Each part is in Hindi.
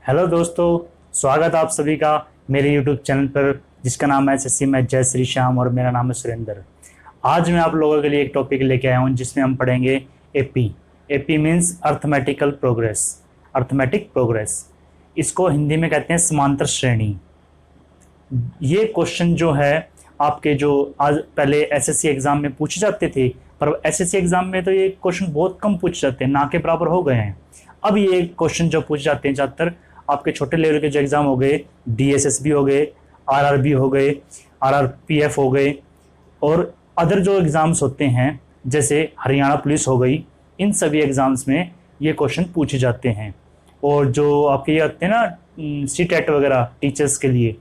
हेलो दोस्तों, स्वागत है आप सभी का मेरे यूट्यूब चैनल पर जिसका नाम है एसएससी मैथ जय श्री श्याम और मेरा नाम है सुरेंद्र। आज मैं आप लोगों के लिए एक टॉपिक लेके आया हूं जिसमें हम पढ़ेंगे AP. AP means arithmetical progress, arithmetic progress. इसको हिंदी में कहते हैं समांतर श्रेणी। ये क्वेश्चन जो है आपके जो आज पहले एसएससी एग्जाम में पूछे जाते थे, पर एसएससी एग्जाम में तो ये क्वेश्चन बहुत कम पूछे जाते हैं, ना के बराबर हो गए हैं। अब ये क्वेश्चन जो पूछे जाते हैं ज़्यादातर आपके छोटे लेवल के जो एग्जाम हो गए, डीएसएसबी हो गए, आरआरबी हो गए, आरआरपीएफ हो गए और अदर जो एग्जाम्स होते हैं जैसे हरियाणा पुलिस हो गई, इन सभी एग्जाम्स में ये क्वेश्चन पूछे जाते हैं। और जो आपके ये आते हैं ना सीटेट वगैरह टीचर्स के लिए,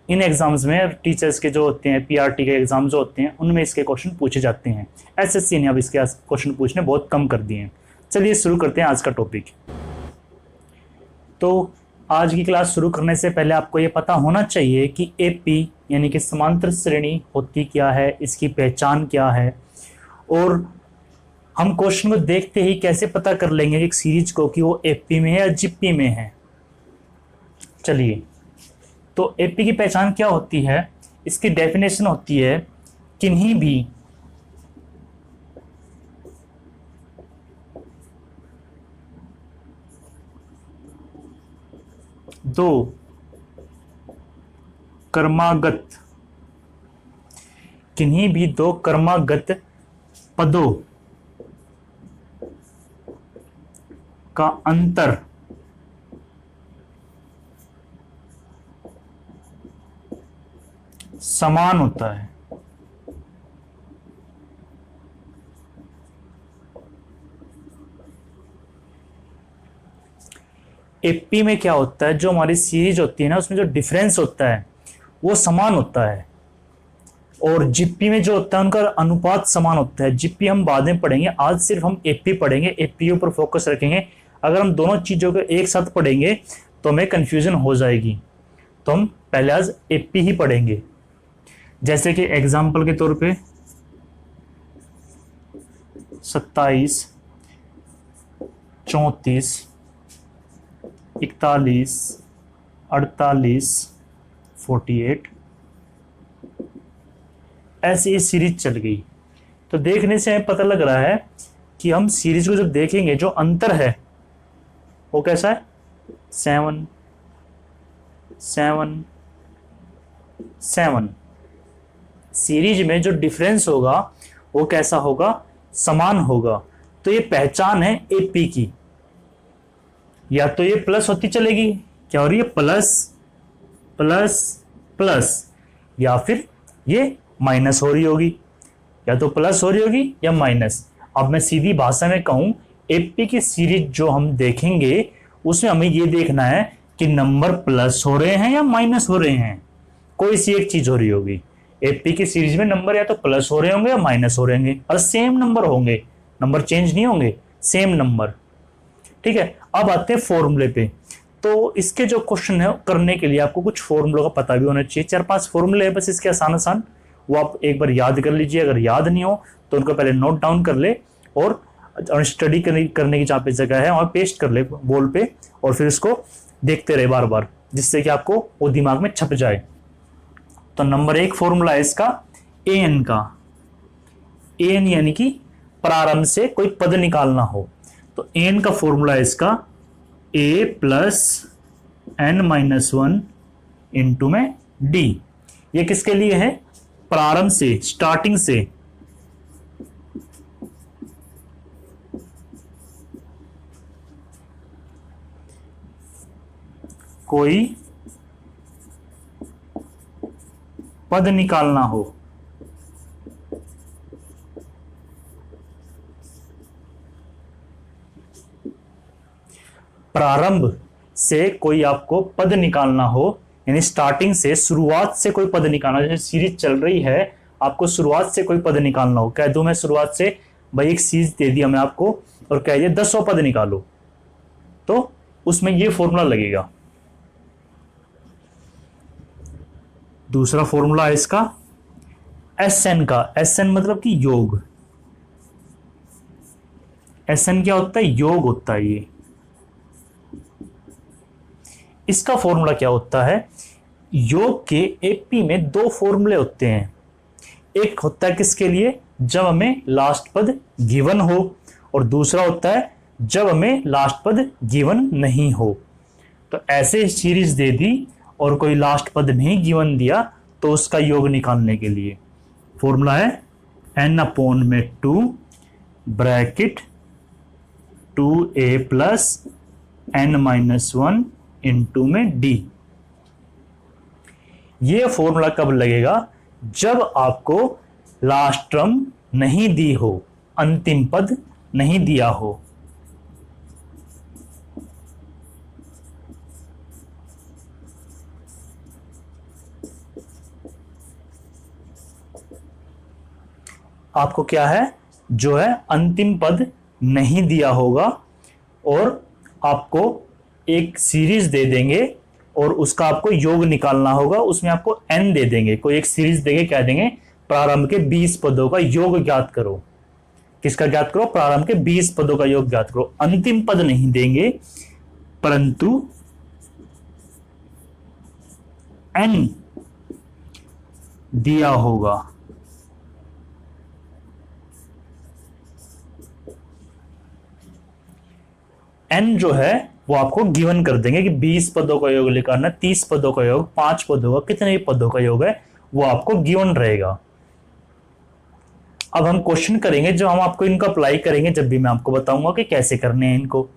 इन एग्जाम्स में टीचर्स के जो होते हैं पीआरटी के एग्जाम जो होते हैं उनमें इसके क्वेश्चन पूछे जाते हैं। एसएससी ने अब इसके क्वेश्चन पूछने बहुत कम कर दिए हैं। चलिए शुरू करते हैं आज का टॉपिक। तो आज की क्लास शुरू करने से पहले आपको ये पता होना चाहिए कि एपी यानी कि समांतर श्रेणी होती क्या है, इसकी पहचान क्या है, और हम क्वेश्चन को देखते ही कैसे पता कर लेंगे एक सीरीज को कि वो एपी में है या जीपी में है। चलिए, तो एपी की पहचान क्या होती है, इसकी डेफिनेशन होती है किन्हीं भी दो क्रमागत पदों का अंतर समान होता है। एपी में क्या होता है, जो हमारी सीरीज होती है ना उसमें जो डिफरेंस होता है वो समान होता है, और जीपी में जो होता है उनका अनुपात समान होता है। जीपी हम बाद में पढ़ेंगे, आज सिर्फ हम एपी पढ़ेंगे, एपी ऊपर फोकस रखेंगे। अगर हम दोनों चीजों को एक साथ पढ़ेंगे तो हमें कंफ्यूजन हो जाएगी, तो हम पहले आज एपी ही पढ़ेंगे। जैसे कि एग्जाम्पल के तौर पे 27, 34, 41, 48, 48 ऐसी ये सीरीज चल गई। तो देखने से हमें पता लग रहा है कि हम सीरीज को जब देखेंगे जो अंतर है वो कैसा है, 7 7 7। सीरीज में जो डिफरेंस होगा वो कैसा होगा, समान होगा। तो ये पहचान है एपी की। या तो ये प्लस होती चलेगी, क्या हो रही है, प्लस प्लस प्लस, या फिर ये माइनस हो रही होगी, या तो प्लस हो रही होगी या माइनस। अब मैं सीधी भाषा में कहूं, एपी की सीरीज जो हम देखेंगे उसमें हमें ये देखना है कि नंबर प्लस हो रहे हैं या माइनस हो रहे हैं, कोई सी एक चीज हो रही होगी। एपी की सीरीज में नंबर या तो प्लस हो रहे होंगे या माइनस हो रहे होंगे, और सेम नंबर होंगे, नंबर चेंज नहीं होंगे, सेम नंबर। ठीक है, अब आते हैं फॉर्मूले पे। तो इसके जो क्वेश्चन है करने के लिए आपको कुछ फॉर्मूलों का पता भी होना चाहिए। 4-5 फॉर्मूले है बस इसके, आसान आसान, वो आप एक बार याद कर लीजिए। अगर याद नहीं हो तो उनको पहले नोट डाउन कर ले और स्टडी करने की जहाँ पे जगह है वहाँ पेस्ट कर ले बोर्ड पे, और फिर इसको देखते रहे बार बार, जिससे कि आपको वो दिमाग में छप जाए। तो नंबर 1 फॉर्मूला है इसका ए एन का। ए एन यानी कि प्रारंभ से कोई पद निकालना हो, तो एन का फॉर्मूला है इसका ए प्लस एन माइनस 1 इंटू में डी। ये किसके लिए है, प्रारंभ से, स्टार्टिंग से। कोई पद निकालना हो, प्रारंभ से कोई आपको पद निकालना हो, यानी स्टार्टिंग से, शुरुआत से कोई पद निकालना। जैसे सीरीज चल रही है, आपको शुरुआत से कोई पद निकालना हो, कह दूं मैं शुरुआत से, भाई एक सीरीज दे दिया मैं आपको और कह दिया 10 पद निकालो, तो उसमें ये फॉर्मूला लगेगा। दूसरा फॉर्मूला है इसका एस एन का। एस एन मतलब कि योग। एस एन क्या होता है, योग होता है ये। इसका फॉर्मूला क्या होता है, योग के एपी में दो फॉर्मूले होते हैं। एक होता है किसके लिए, जब हमें लास्ट पद गिवन हो, और दूसरा होता है जब हमें लास्ट पद गिवन नहीं हो। तो ऐसे सीरीज दे दी और कोई लास्ट पद नहीं गिवन दिया तो उसका योग निकालने के लिए फॉर्मूला है n अपॉन में 2 bracket 2a plus n minus 1 into में d। ये फॉर्मूला कब लगेगा, जब आपको लास्ट टर्म नहीं दी हो, अंतिम पद नहीं दिया हो। आपको क्या है, जो है अंतिम पद नहीं दिया होगा और आपको एक सीरीज दे देंगे और उसका आपको योग निकालना होगा। उसमें आपको n दे देंगे, कोई एक सीरीज देंगे, कह देंगे प्रारंभ के 20 पदों का योग ज्ञात करो। किसका ज्ञात करो, प्रारंभ के 20 पदों का योग ज्ञात करो। अंतिम पद नहीं देंगे परंतु n दिया होगा। n जो है वो आपको गिवन कर देंगे कि 20 पदों का योग निकालना, 30 पदों का योग, 5 पदों का, कितने पदों का योग है वो आपको गिवन रहेगा। अब हम क्वेश्चन करेंगे, जो हम आपको इनको अप्लाई करेंगे जब भी मैं आपको बताऊंगा कि कैसे करने हैं इनको।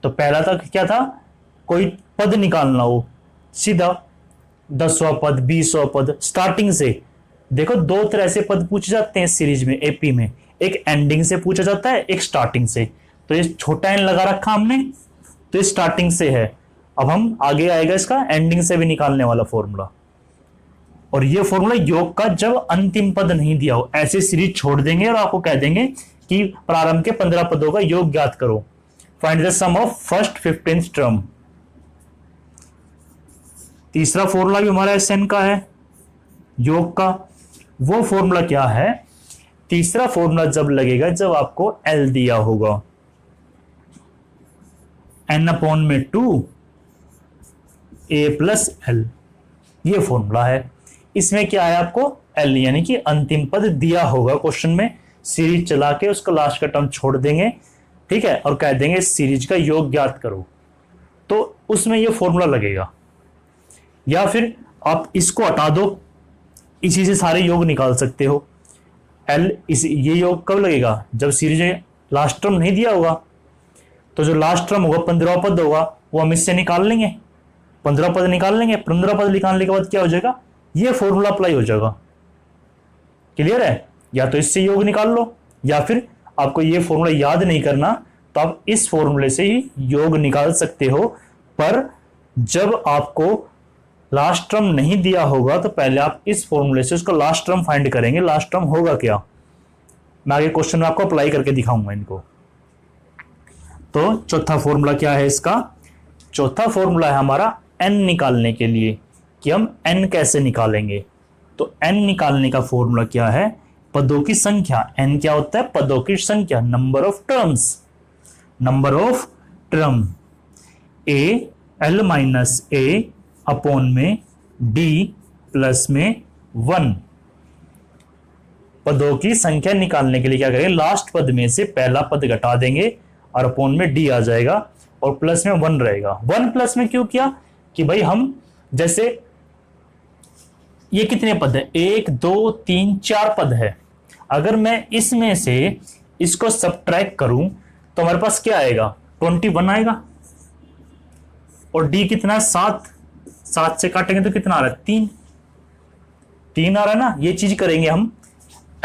तो पहला था क्या था, कोई पद निकालना हो, सीधा 10वां पद, 20वां पद, स्टार्टिंग से। देखो दो तरह से पद पूछे जाते हैं सीरीज में, एपी में, एक एंडिंग से पूछा जाता है, एक स्टार्टिंग से। तो ये छोटा एन लगा रखा हमने, तो ये स्टार्टिंग से है। अब हम आगे आएगा इसका एंडिंग से भी निकालने वाला फॉर्मूला। और ये फॉर्मूला योग का जब अंतिम पद नहीं दिया हो, ऐसे सीरीज छोड़ देंगे और आपको कह देंगे कि प्रारंभ के 15 पदों का योग ज्ञात करो, find the sum of first 15th term. तीसरा फॉर्मूला भी हमारा एसएन का है योग का। वो फॉर्मूला क्या है, तीसरा फॉर्मूला जब लगेगा जब आपको एल दिया होगा, n अपॉन में 2 a प्लस एल, ये फॉर्मूला है। इसमें क्या है, आपको एल यानी कि अंतिम पद दिया होगा क्वेश्चन में, सीरीज चला के उसका लास्ट का टर्म छोड़ देंगे, ठीक है, और कह देंगे सीरीज का योग ज्ञात करो, तो उसमें ये फॉर्मूला लगेगा। या फिर आप इसको हटा दो, इसी से सारे योग निकाल सकते हो। एल ये योग कब लगेगा, जब सीरीज लास्ट टर्म नहीं दिया होगा। तो जो लास्ट टर्म होगा 15वां पद होगा, वो हम इससे निकाल लेंगे, 15 पद निकाल लेंगे। 15 पद निकालने के बाद क्या हो जाएगा, ये फॉर्मूला अप्लाई हो जाएगा। क्लियर है, या तो इससे योग निकाल लो, या फिर आपको ये फॉर्मूला याद नहीं करना तो आप इस फॉर्मूले से ही योग निकाल सकते हो। पर जब आपको लास्ट टर्म नहीं दिया होगा तो पहले आप इस फॉर्मूले से उसका लास्ट टर्म फाइंड करेंगे, लास्ट टर्म होगा क्या, मैं आगे क्वेश्चन में आपको अप्लाई करके दिखाऊंगा इनको। तो चौथा फॉर्मूला क्या है इसका, चौथा फॉर्मूला है हमारा n निकालने के लिए, कि हम n कैसे निकालेंगे। तो n निकालने का फॉर्मूला क्या है, पदों की संख्या, n क्या होता है, पदों की संख्या, number of terms, number of term, a l minus a upon में d प्लस में 1। पदों की संख्या निकालने के लिए क्या करेंगे, लास्ट पद में से पहला पद घटा देंगे और अपॉन में डी आ जाएगा और प्लस में 1 रहेगा। 1 प्लस में क्यों किया, कि भाई हम जैसे ये कितने पद है, 1 2 3 4 पद है, अगर मैं इसमें से इसको सबट्रैक्ट करूं तो हमारे पास क्या आएगा, 21 आएगा। और डी कितना, 7, 7 से काटेंगे तो कितना आ रहा है, 3 आ रहा है ना। ये चीज करेंगे हम,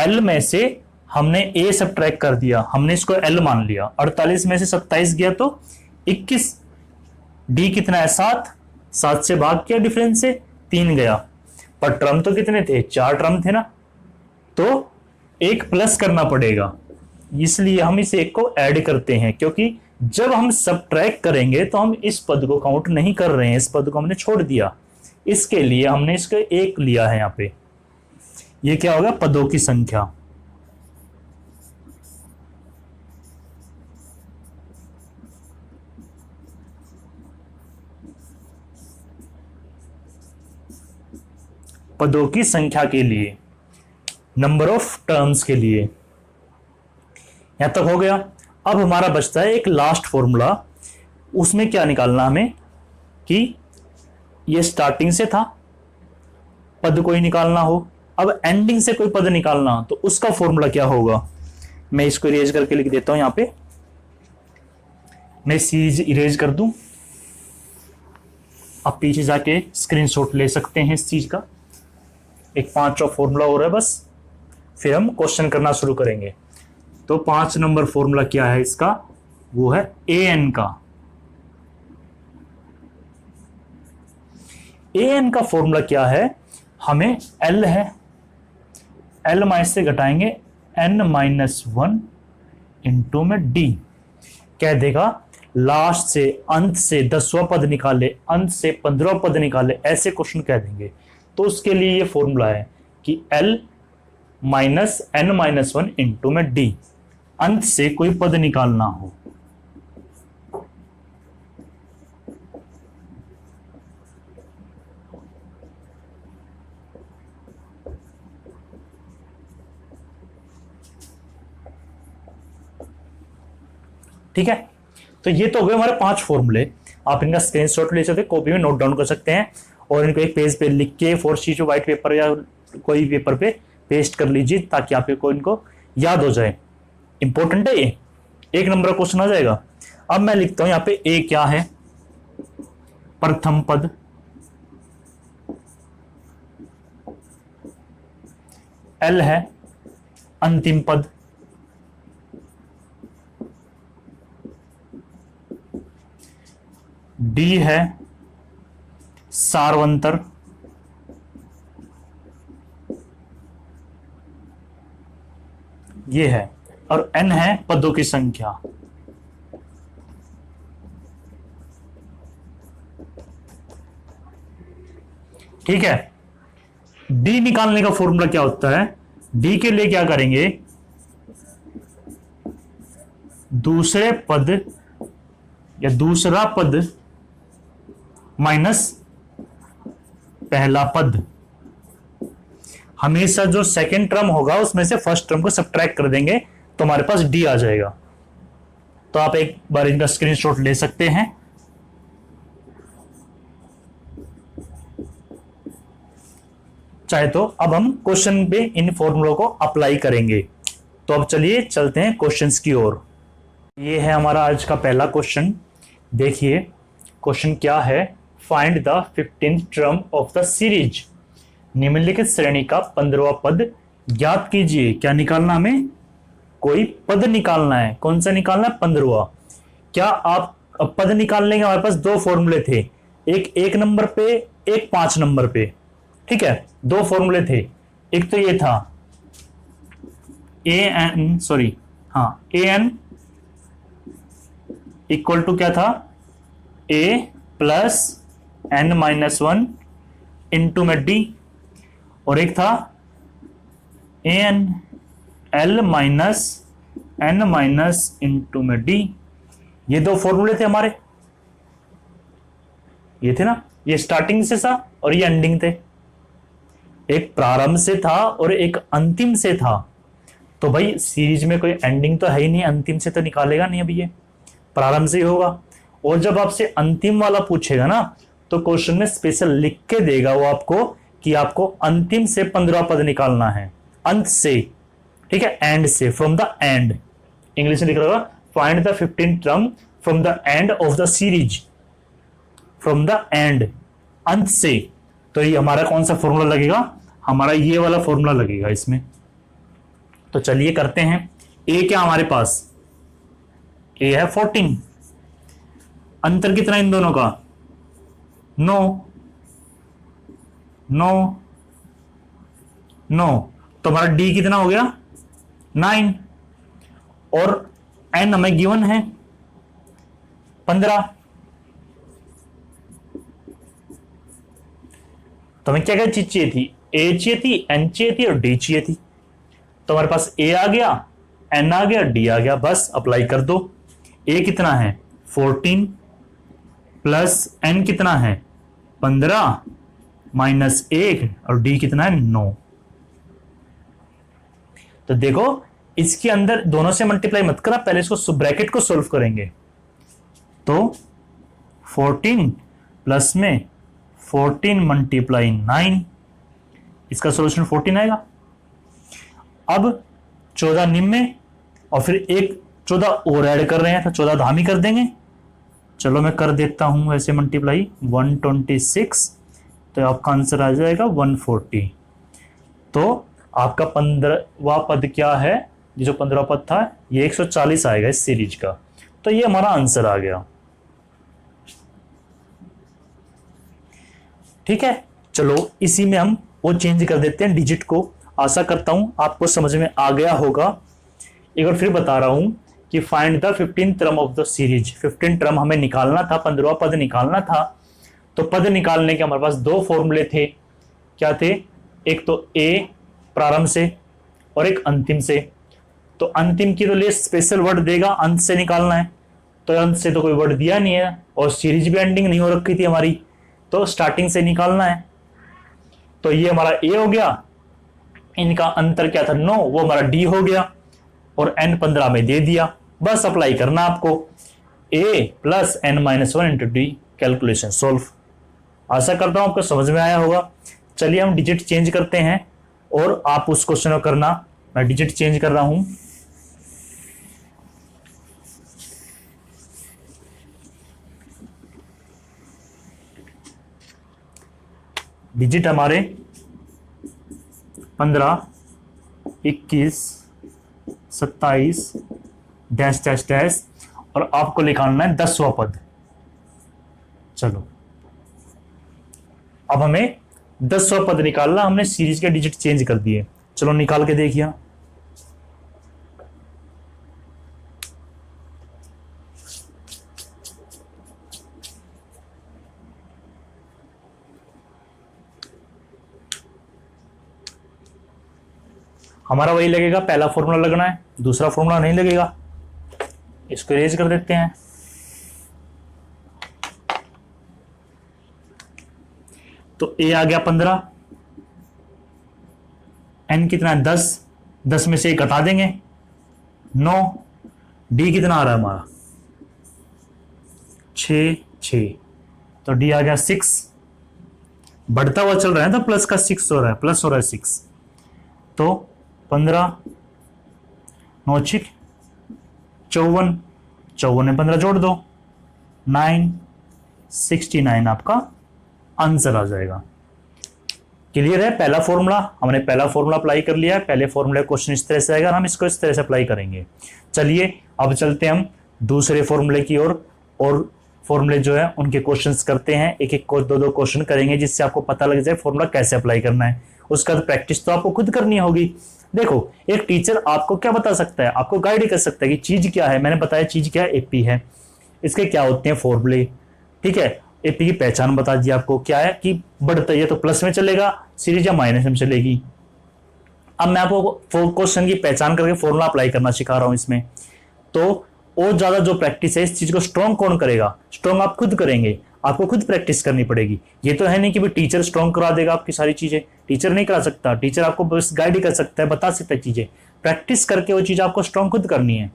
एल में से हमने ए सबट्रैक्ट कर दिया, हमने इसको एल मान लिया, 48 में से 27 गया तो 21, डी कितना है 7, 7 से भाग किया डिफरेंस से 3 गया, पर टर्म तो कितने थे, 4 टर्म थे ना, तो एक प्लस करना पड़ेगा, इसलिए हम इस एक को ऐड करते हैं, क्योंकि जब हम सबट्रैक्ट करेंगे तो हम इस पद को काउंट नहीं कर रहे हैं, इस पद को हमने छोड़ दिया, इसके लिए हमने इसको एक लिया है यहां पे। ये क्या होगा, पदों की संख्या। पदों की संख्या के लिए, नंबर ऑफ टर्म्स के लिए। यहां तक हो गया। अब हमारा बचता है एक लास्ट फॉर्मूला। उसमें क्या निकालना हमें कि ये स्टार्टिंग से था, पद कोई निकालना हो, अब एंडिंग से कोई पद निकालना हो, तो उसका फॉर्मूला क्या होगा। मैं इसको इरेज करके लिख देता हूं यहां पे। मैं सीरीज इरेज कर दूं, आप पीछे जाके स्क्रीनशॉट ले सकते हैं इस चीज का। एक 5वां फॉर्मूला हो रहा है बस, फिर हम क्वेश्चन करना शुरू करेंगे। तो 5 नंबर फॉर्मूला क्या है इसका, वो है ए एन का। ए एन का फॉर्मूला क्या है, हमें एल है, एल माइनस से घटाएंगे n-1 इंटू में डी। कह देगा लास्ट से अंत से 10वां पद निकाले, अंत से 15वां पद निकाले, ऐसे क्वेश्चन कह देंगे। तो उसके लिए ये फॉर्मूला है कि l माइनस n-1 इंटू में डी, अंत से कोई पद निकालना हो। ठीक है, तो ये तो हो गए हमारे 5 फॉर्मूले। आप इनका स्क्रीनशॉट ले सकते हैं, कॉपी में नोट डाउन कर सकते हैं और इनको एक पेज पे लिख के 4 शीट व्हाइट पेपर या कोई पेपर पे पेस्ट कर लीजिए ताकि आपको इनको याद हो जाए। इंपॉर्टेंट है ये, 1 नंबर का क्वेश्चन आ जाएगा। अब मैं लिखता हूं यहां पे ए क्या है, प्रथम पद, एल है अंतिम पद, डी है सार्वंतर, ये है, और एन है पदों की संख्या। ठीक है, डी निकालने का फॉर्मूला क्या होता है, डी के लिए क्या करेंगे, दूसरे पद या दूसरा पद माइनस पहला पद। हमेशा जो सेकंड टर्म होगा उसमें से फर्स्ट टर्म को सब्ट्रैक्ट कर देंगे तो हमारे पास डी आ जाएगा। तो आप एक बार इनका स्क्रीनशॉट ले सकते हैं। चाहे तो अब हम क्वेश्चन पे इन फॉर्मूलों को अप्लाई करेंगे। तो अब चलिए चलते हैं क्वेश्चंस की ओर। ये है हमारा आज का पहला क्वेश्चन। देखिए क्वेश्चन क्या है, find the 15th term of the series. निम्नलिखित श्रेणी का 15वां पद ज्ञात कीजिए। क्या निकालना, हमें कोई पद निकालना है। कौन सा निकालना है, 15वां। क्या आप पद निकालने के हमारे पास 2 फॉर्मूले थे, एक 1 नंबर पे, एक 5 नंबर पे। ठीक है, 2 फॉर्मूले थे। एक तो ये था ए एन इक्वल टू क्या था, a प्लस n-1 इंटू में डी, और एक था A N L minus n minus into में डी। ये 2 फॉर्मूले थे हमारे, ये थे ना, ये स्टार्टिंग से था और ये एंडिंग थे। एक प्रारंभ से था और एक अंतिम से था। तो भाई सीरीज में कोई एंडिंग तो है ही नहीं, अंतिम से तो निकालेगा नहीं, अभी ये प्रारंभ से ही होगा। और जब आपसे अंतिम वाला पूछेगा ना तो क्वेश्चन में स्पेशल लिख के देगा वो आपको कि आपको अंतिम से 15वां पद निकालना है, अंत से। ठीक है, एंड से, फ्रॉम द एंड। इंग्लिश में लिख रहा होगा find the 15th term from the end of the series, from the end, अंत से। तो ये हमारा कौन सा फॉर्मूला लगेगा, हमारा ये वाला फॉर्मूला लगेगा इसमें। तो चलिए करते हैं। ए क्या हमारे पास, ए है 14। अंतर कितना इन दोनों का, 9। तो हमारा डी कितना हो गया, 9। और एन हमें गिवन है 15। तो हमें क्या क्या चीज चाहिए थी, ए चाहिए थी, एन चाहिए थी और डी चाहिए थी। तो हमारे पास ए आ गया, एन आ गया, डी आ गया, बस अप्लाई कर दो। ए कितना है 14 प्लस एन कितना है 15 -1 और डी कितना है 9। तो देखो इसके अंदर दोनों से मल्टीप्लाई मत करा, पहले इसको ब्रैकेट को सोल्व करेंगे। तो 14 प्लस में 14 मल्टीप्लाई 9, इसका सोल्यूशन 14 आएगा। अब 14 निम्न और फिर एक 14 और ऐड कर रहे हैं तो 14 धामी कर देंगे। चलो मैं कर देता हूं ऐसे मल्टीप्लाई 126, तो आपका आंसर आ जाएगा 140। तो आपका 15वां पद क्या है, ये जो 15वां पद था ये 140 आएगा इस सीरीज का। तो ये हमारा आंसर आ गया। ठीक है, चलो इसी में हम वो चेंज कर देते हैं डिजिट को। आशा करता हूं आपको समझ में आ गया होगा। एक बार फिर बता रहा हूं कि find the 15 term of the series. 15 term हमें निकालना था, 15वां पद निकालना था। तो पद निकालने के हमारे पास दो फॉर्मूले थे। क्या थे? एक तो ए प्रारंभ से और एक अंतिम से। तो अंतिम के लिए स्पेशल वर्ड देगा, अंत से निकालना है। तो अंत से तो कोई वर्ड दिया नहीं है और सीरीज भी एंडिंग नहीं हो रखी थी हमारी, तो स्टार्टिंग से निकालना है। तो ये हमारा ए हो गया, इनका अंतर क्या था 9, वो हमारा डी हो गया और n 15 में दे दिया। बस अप्लाई करना आपको, a प्लस n-1 इंटू डी, कैलकुलेशन सोल्व। आशा करता हूं आपको समझ में आया होगा। चलिए हम डिजिट चेंज करते हैं और आप उस क्वेश्चन को करना। मैं डिजिट चेंज कर रहा हूं। डिजिट हमारे 15, 21, 27 डैश डैश डैश और आपको निकालना है 10वां पद। चलो अब हमें 10वां पद निकालना, हमने सीरीज के डिजिट चेंज कर दिए। चलो निकाल के देखिए। हमारा वही लगेगा, पहला फॉर्मूला लगना है, दूसरा फॉर्मूला नहीं लगेगा। इसको इरेज कर देते हैं। तो ए आ गया 15, एन कितना है 10, 10 में से एक घटा देंगे 9, डी कितना आ रहा है हमारा 6, तो डी आ गया 6। बढ़ता हुआ चल रहा है तो प्लस का 6 हो रहा है, प्लस हो रहा है 6। तो 15, 9 6 54, 54 में 15 जोड़ दो 9, 69 आपका आंसर आ जाएगा। क्लियर है? पहला फॉर्मूला हमने पहला फॉर्मूला अप्लाई कर लिया है। पहले फॉर्मूले क्वेश्चन इस तरह से आएगा, हम इसको इस तरह से अप्लाई करेंगे। चलिए अब चलते हैं हम दूसरे फॉर्मूले की ओर और फॉर्मूले जो है उनके क्वेश्चंस करते हैं। एक एक को दो क्वेश्चन करेंगे जिससे आपको पता लग जाए फॉर्मूला कैसे अप्लाई करना है। उसका तो प्रैक्टिस तो आपको खुद करनी होगी। देखो एक टीचर आपको क्या बता सकता है, आपको गाइड कर सकता है कि चीज क्या है। मैंने बताया चीज क्या है, एपी है, इसके क्या होते हैं फॉर्मूले। ठीक है, एपी की पहचान बता दी आपको, क्या है कि बढ़ता है तो प्लस में चलेगा सीरीज या माइनस में चलेगी। अब मैं आपको क्वेश्चन की पहचान करके फॉर्मूला अप्लाई करना सिखा रहा हूं इसमें। तो और ज्यादा जो प्रैक्टिस है इस चीज को स्ट्रॉन्ग कौन करेगा? स्ट्रॉन्ग आप खुद करेंगे, आपको खुद प्रैक्टिस करनी पड़ेगी। ये तो है नहीं कि भाई टीचर स्ट्रॉन्ग करा देगा आपकी सारी चीजें, टीचर नहीं करा सकता। टीचर आपको बस गाइड ही कर सकता है, बता सकता है चीजें। प्रैक्टिस करके वो चीज आपको स्ट्रॉन्ग खुद करनी है।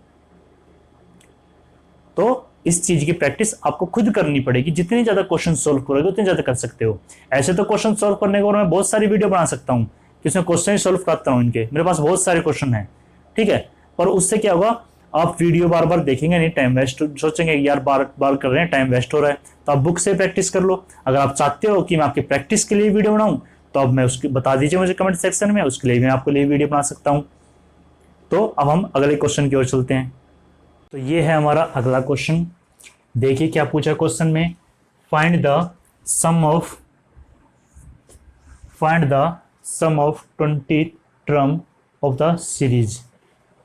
तो इस चीज की प्रैक्टिस आपको खुद करनी पड़ेगी। जितनी ज्यादा क्वेश्चन सोल्व करोगे उतनी ज्यादा कर सकते हो। ऐसे तो क्वेश्चन सोल्व करने के बाद मैं बहुत सारी वीडियो बना सकता हूँ कि उसमें क्वेश्चन ही सोल्व कराता हूँ इनके, मेरे पास बहुत सारे क्वेश्चन हैं। ठीक है, पर उससे क्या होगा, आप वीडियो बार बार देखेंगे नहीं, टाइम वेस्ट, सोचेंगे यार बार बार कर रहे हैं टाइम वेस्ट हो रहा है। तो आप बुक से प्रैक्टिस कर लो। अगर आप चाहते हो कि मैं आपकी प्रैक्टिस के लिए वीडियो बनाऊं तो अब मैं उसकी बता दीजिए मुझे कमेंट सेक्शन में, उसके लिए मैं आपके लिए वीडियो बना सकता हूं। तो अब हम अगले क्वेश्चन की ओर चलते हैं। तो ये है हमारा अगला क्वेश्चन। देखिए क्या पूछा क्वेश्चन में, find the sum of 20 term of the series.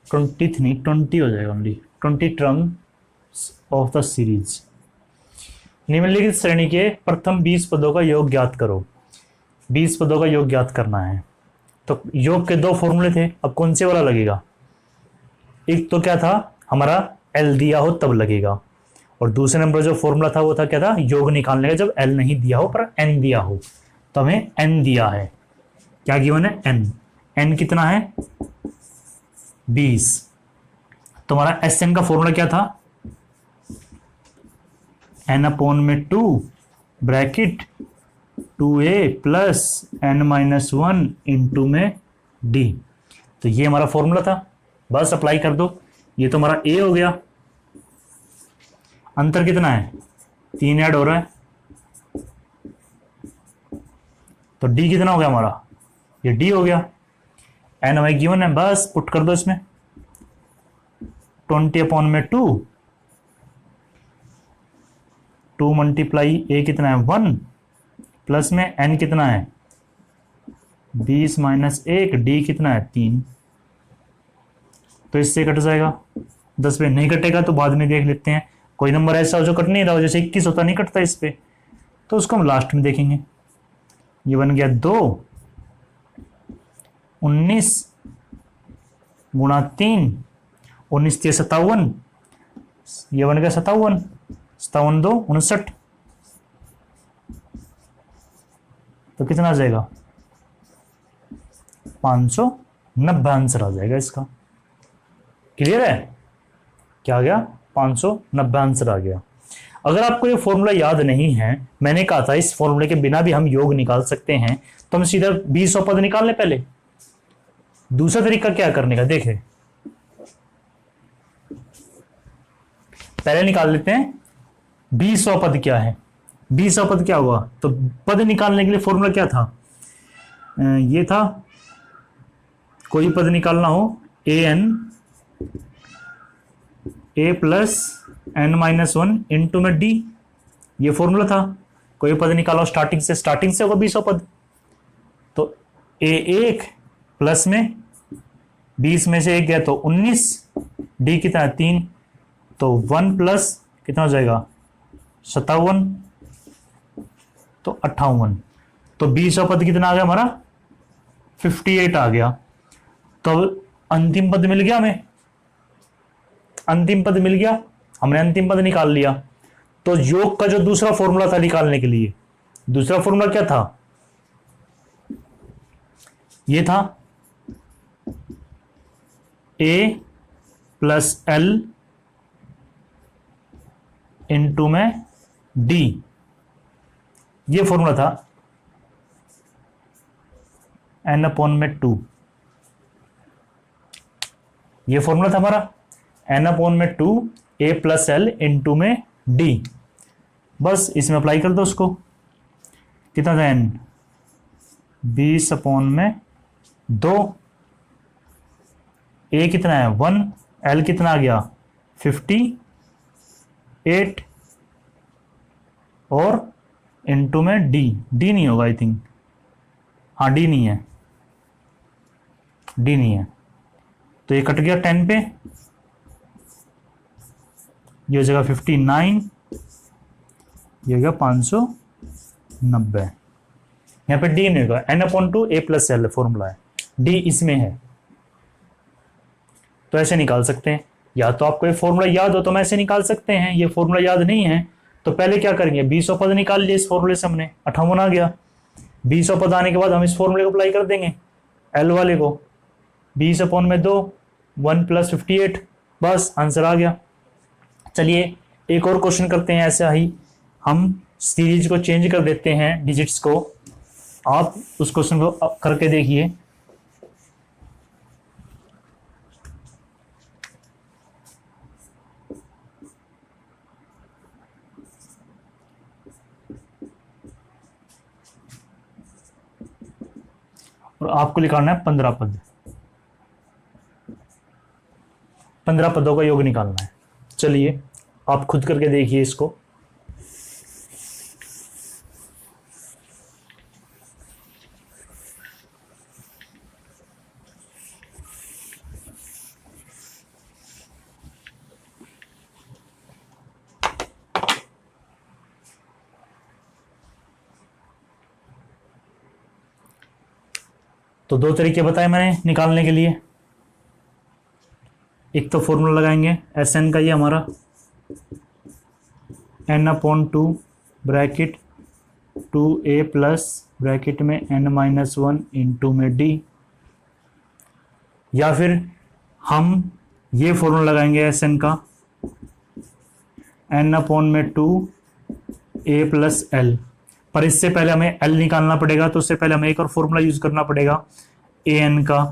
20 नहीं 20 हो जाएगा, only 20 term of the series. निम्नलिखित श्रेणी के प्रथम 20 पदों का योग ज्ञात करो। 20 पदों का योग ज्ञात करना है। तो योग के दो फॉर्मूले थे, अब कौन से वाला लगेगा? एक तो क्या था हमारा एल दिया हो तब लगेगा, और दूसरे नंबर जो फॉर्मूला था वो था क्या था, योग निकालने का जब एल नहीं दिया हो पर एन दिया हो। तो हमें n दिया है, क्या गिवन है, n कितना है 20। तो हमारा Sn का फॉर्मूला क्या था, n/2 bracket 2a plus n-1 into में d। तो ये हमारा फॉर्मूला था, बस अप्लाई कर दो। ये तो हमारा a हो गया, अंतर कितना है 3 ऐड हो रहा है, तो d कितना हो गया हमारा, ये d हो गया। n हमें गिवन है, बस पुट कर दो इसमें 20/2, 2 मल्टीप्लाई a कितना है 1 प्लस में n कितना है 20 माइनस 1, d कितना है 3। तो इससे कट जाएगा, 10 पे नहीं कटेगा तो बाद में देख लेते हैं। कोई नंबर ऐसा हो जो कट नहीं रहा हो, जैसे 21 होता नहीं कटता इस पे, तो उसको हम लास्ट में देखेंगे। ये बन गया 2, 19 गुणा 3, 19 3 57, ये बन गया 57, 57 2 59। तो कितना आ जाएगा 590 आंसर आ जाएगा इसका। क्लियर है, क्या आ गया 590 आंसर आ गया। अगर आपको ये फॉर्मूला याद नहीं है, मैंने कहा था इस फॉर्मूले के बिना भी हम योग निकाल सकते हैं, तो हम सीधा 20 पद निकाल लें। पहले दूसरा तरीका क्या करने का देखें, पहले निकाल लेते हैं 20 पद क्या है। 20 पद क्या हुआ, तो पद निकालने के लिए फॉर्मूला क्या था, ये था कोई पद निकालना हो a प्लस n-1 इंटू में d, ये फॉर्मूला था। कोई पद निकालो स्टार्टिंग से होगा 20 पद, तो a1 प्लस में 20 में से 1 गया तो 19, d कितना है 3, तो 1 प्लस कितना हो जाएगा 57, तो 58। तो 20 पद कितना आ गया हमारा 58 आ गया। तो अंतिम पद मिल गया हमें, अंतिम पद मिल गया, हमने अंतिम पद निकाल लिया। तो योग का जो दूसरा फॉर्मूला था निकालने के लिए, दूसरा फॉर्मूला क्या था, ये था a प्लस l इंटू में d, ये फॉर्मूला था n/2, ये फॉर्मूला था हमारा n/2 a plus l into में d। बस इसमें अप्लाई कर दो उसको, कितना था n 20/2, a कितना है 1, l कितना आ गया 58 और इंटू में d, d नहीं होगा आई थिंक, हाँ d नहीं है, d नहीं है, तो ये कट गया 10 पे, ये हो जाएगा 59, ये हो गया 590। यहाँ पे d नहीं होगा, n/2 a plus l formula है, d इसमें है। तो ऐसे निकाल सकते हैं, या तो आपको ये फॉर्मूला याद हो तो हम ऐसे निकाल सकते हैं, ये फॉर्मूला याद नहीं है तो पहले क्या करेंगे 20 पद निकाल लिए, इस फॉर्मूले से हमने 58 आ गया। 20 पद आने के बाद हम इस फॉर्मूले को अप्लाई कर देंगे l वाले को, 20/2 1 प्लस 58, बस आंसर आ गया। चलिए एक और क्वेश्चन करते हैं, ऐसा ही हम सीरीज को चेंज कर देते हैं डिजिट्स को। आप उस क्वेश्चन को करके देखिए। और आपको निकालना है 15 पद, 15 पदों का योग निकालना है। चलिए आप खुद करके देखिए इसको। तो दो तरीके बताए मैंने निकालने के लिए, एक तो फॉर्मूला लगाएंगे Sn का, ये हमारा n/2 bracket 2a plus bracket में n-1 इंटू में d, या फिर हम ये फॉर्मूला लगाएंगे Sn का, n/2 a प्लस l। पर इससे पहले हमें l निकालना पड़ेगा, तो उससे पहले हमें एक और फॉर्मूला यूज करना पड़ेगा an का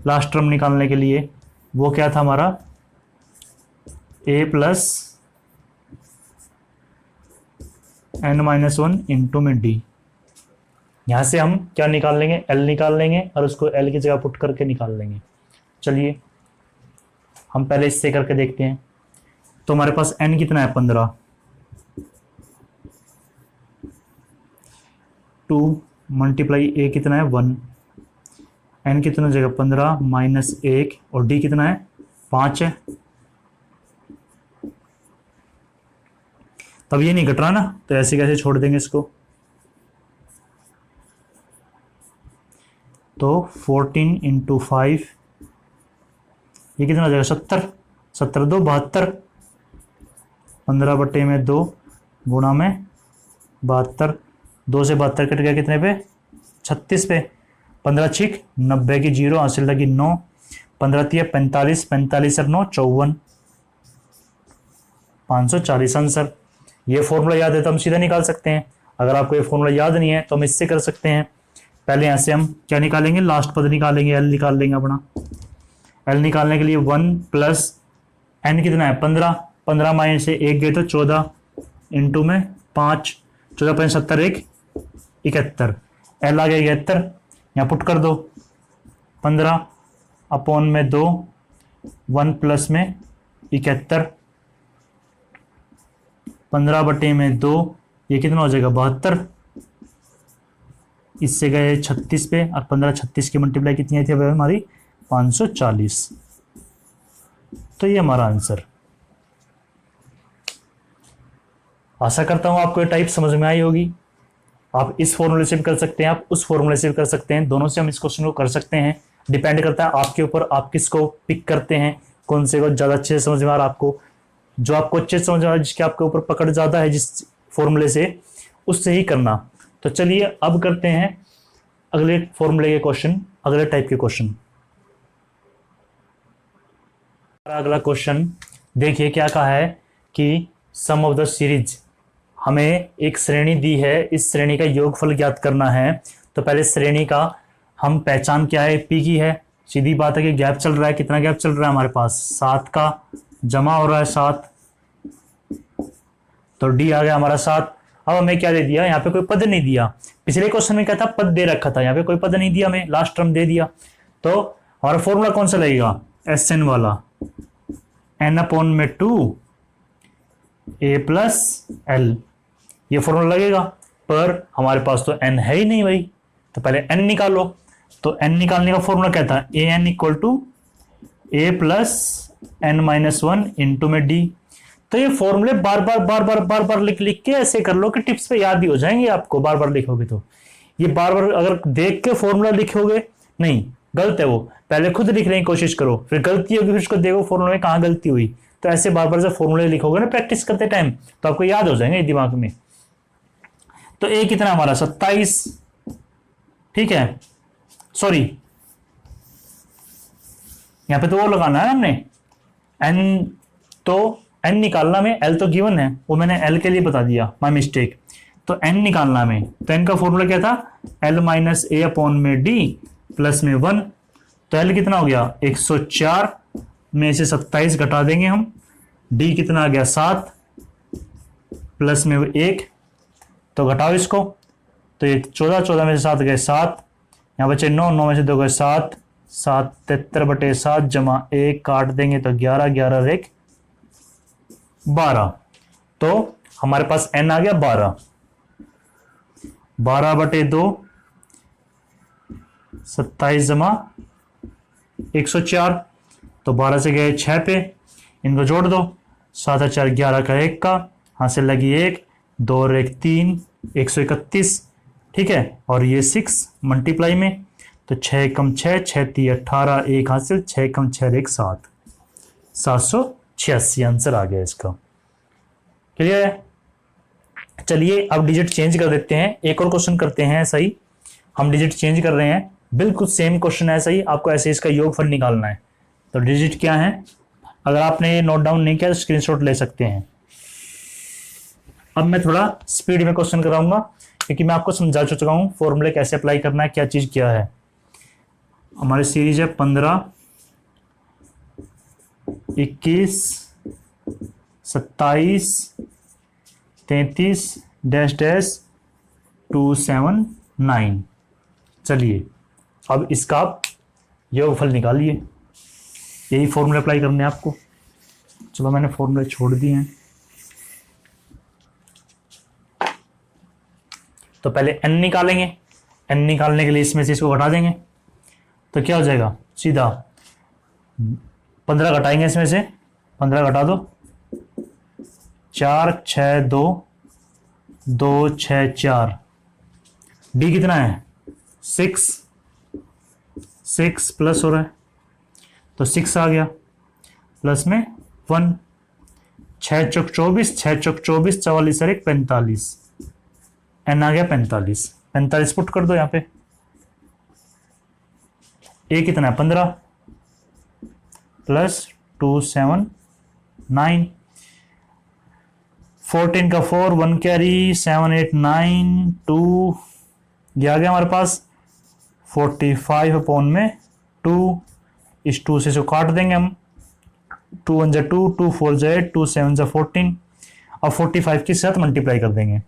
लास्ट टर्म निकालने के लिए। वो क्या था हमारा, a प्लस n-1 इंटू में d। यहां से हम क्या निकाल लेंगे, l निकाल लेंगे और उसको l की जगह पुट करके निकाल लेंगे। चलिए हम पहले इससे करके देखते हैं। तो हमारे पास n कितना है, 15, 2 मल्टीप्लाई a कितना है 1, n कितना हो जाएगा 15 माइनस 1, और d कितना है 5 है। तब ये नहीं घट रहा ना, तो ऐसे कैसे छोड़ देंगे इसको। तो 14 इंटू 5, ये कितना हो जाएगा 70, 70 2 72, 15 बटे में 2 गुणा में 72, 2 से 72 कट गया कितने पे, 36 पे, 15 छिक 90 की 0 हासिल लगी 9, 15 तिया 45, 45 और 9 54, 540 आंसर। ये फॉर्मूला याद है तो हम सीधा निकाल सकते हैं। अगर आपको ये फॉर्मूला याद नहीं है तो हम इससे कर सकते हैं। पहले यहाँ से हम क्या निकालेंगे, लास्ट पद निकालेंगे, एल निकाल लेंगे अपना। एल निकालने के लिए 1 प्लस एन कितना है 15, 15 माइनस से 1 गए तो 14 इंटू में 5, 14 5 70 1 71, एल आ गया 71, यहाँ पुट कर दो 15 अपॉन में 2, 1 प्लस में 71, 15 बटे में 2, ये कितना हो जाएगा 72, इससे गए 36 पे, और 15 36 की मल्टीप्लाई कितनी आई थी हमारी 540। तो ये हमारा आंसर। आशा करता हूं आपको ये टाइप समझ में आई होगी। आप इस फॉर्मूले से भी कर सकते हैं, आप उस फॉर्मूले से भी कर सकते हैं, दोनों से हम इस क्वेश्चन को कर सकते हैं। डिपेंड करता है आपके ऊपर, आप किसको पिक करते हैं, कौन से को ज़्यादा अच्छे से समझ में आ रहा है आपको। जो आपको अच्छे से समझ में आ रहा है, जिसके आपके ऊपर पकड़ ज़्यादा है जिस फॉर्मूले से, उससे ही करना। तो चलिए अब करते हैं अगले फॉर्मूले के क्वेश्चन, अगले टाइप के क्वेश्चन। अगला क्वेश्चन देखिए क्या कहा है कि सम ऑफ द सीरीज, हमें एक श्रेणी दी है, इस श्रेणी का योगफल ज्ञात करना है। तो पहले श्रेणी का हम पहचान क्या है, पी की है। सीधी बात है कि गैप चल रहा है, कितना गैप चल रहा है हमारे पास 7 का, जमा हो रहा है 7, तो डी आ गया हमारा 7। अब हमें क्या दे दिया, यहाँ पे कोई पद नहीं दिया। पिछले क्वेश्चन में क्या था, पद दे रखा था, यहाँ पे कोई पद नहीं दिया, हमें लास्ट टर्म दे दिया। तो हमारा फॉर्मूला कौन सा लगेगा, एस एन वाला, एन अपॉन में 2 ए प्लस एल, ये फॉर्मूला लगेगा। पर हमारे पास तो एन है ही नहीं भाई, तो पहले एन निकालो। तो एन निकालने का फॉर्मूला क्या था, A N equal to A plus N minus 1 into में डी। तो ये फॉर्मूले बार बार लिख के ऐसे कर लो कि टिप्स पे याद ही हो जाएंगे आपको। बार बार लिखोगे तो ये बार अगर देख के फॉर्मूला लिखोगे, नहीं गलत है वो, पहले खुद लिखने की कोशिश करो, फिर गलती होगी फिर उसको देखो फॉर्मूला में कहाँ गलती हुई। तो ऐसे बार बार जब फॉर्मूले लिखोगे ना प्रैक्टिस करते टाइम, तो आपको याद हो जाएंगे दिमाग में। तो ए कितना हमारा 27, ठीक है, सॉरी यहां पे तो वो लगाना है हमने एन, तो एन निकालना में, एल तो गिवन है, वो मैंने एल के लिए बता दिया, माय मिस्टेक। तो एन निकालना में, तो एन का फॉर्मूला क्या था, एल माइनस ए अपॉन में डी प्लस में 1। तो एल कितना हो गया 104 में से 27 घटा देंगे हम, डी कितना आ गया 7 प्लस में 1, तो घटाओ इसको, तो ये 14 में से 7 गए 7, यहाँ बचे 9 में से 2 गए 7, 7 73 बटे 7 जमा 1 काट देंगे तो 11, 11 1 12। तो हमारे पास n आ गया 12, 12 बटे 2 27 जमा 104, तो 12 से गए 6 पे, इनको जोड़ दो, 7 4 11 का 1 का, हासिल लगी 1, 2 और 1 3, 131, ठीक है। और ये 6 मल्टीप्लाई में, तो 6 कम 6, 6 3 18, 1 हासिल, 6 कम 6 1 7, 786 आंसर आ गया इसका। क्लियर है। चलिए अब डिजिट चेंज कर देते हैं, एक और क्वेश्चन करते हैं ऐसा ही। हम डिजिट चेंज कर रहे हैं, बिल्कुल सेम क्वेश्चन है ऐसा ही, आपको ऐसे इसका योगफल निकालना है। तो डिजिट क्या है, अगर आपने ये नोट डाउन नहीं किया तो स्क्रीनशॉट ले सकते हैं। अब मैं थोड़ा स्पीड में क्वेश्चन कराऊंगा क्योंकि मैं आपको समझा चुका हूं फॉर्मूले कैसे अप्लाई करना है, क्या चीज क्या है। हमारी सीरीज है 15, 21, 27, 33 डैश डैश 279। चलिए अब इसका आप योगफल निकालिए, यही फॉर्मूले अप्लाई करने हैं आपको। चलो मैंने फॉर्मूले छोड़ दिए हैं। तो पहले n निकालेंगे, n निकालने के लिए इसमें से इसको घटा देंगे तो क्या हो जाएगा, सीधा 15 घटाएंगे इसमें से, 15 घटा दो, 4 6 2 2 6 4, d कितना है 6, 6 प्लस हो रहा है तो 6 आ गया, प्लस में 1, 6 चौक 24, 6 चौक 24, 44 और 1 45, एन आ गया 45, 45 पुट कर दो यहाँ पे। ए कितना है 15 प्लस 279, 14 का 4, 1 कैरी, 7 8 9 2, ये आ गया हमारे पास 45 अपॉन में 2, इस 2 से इसको काट देंगे हम, 2 1 जा 2, 2 4 जा 8, 2 7 जा 14, अब 45 के साथ मल्टीप्लाई कर देंगे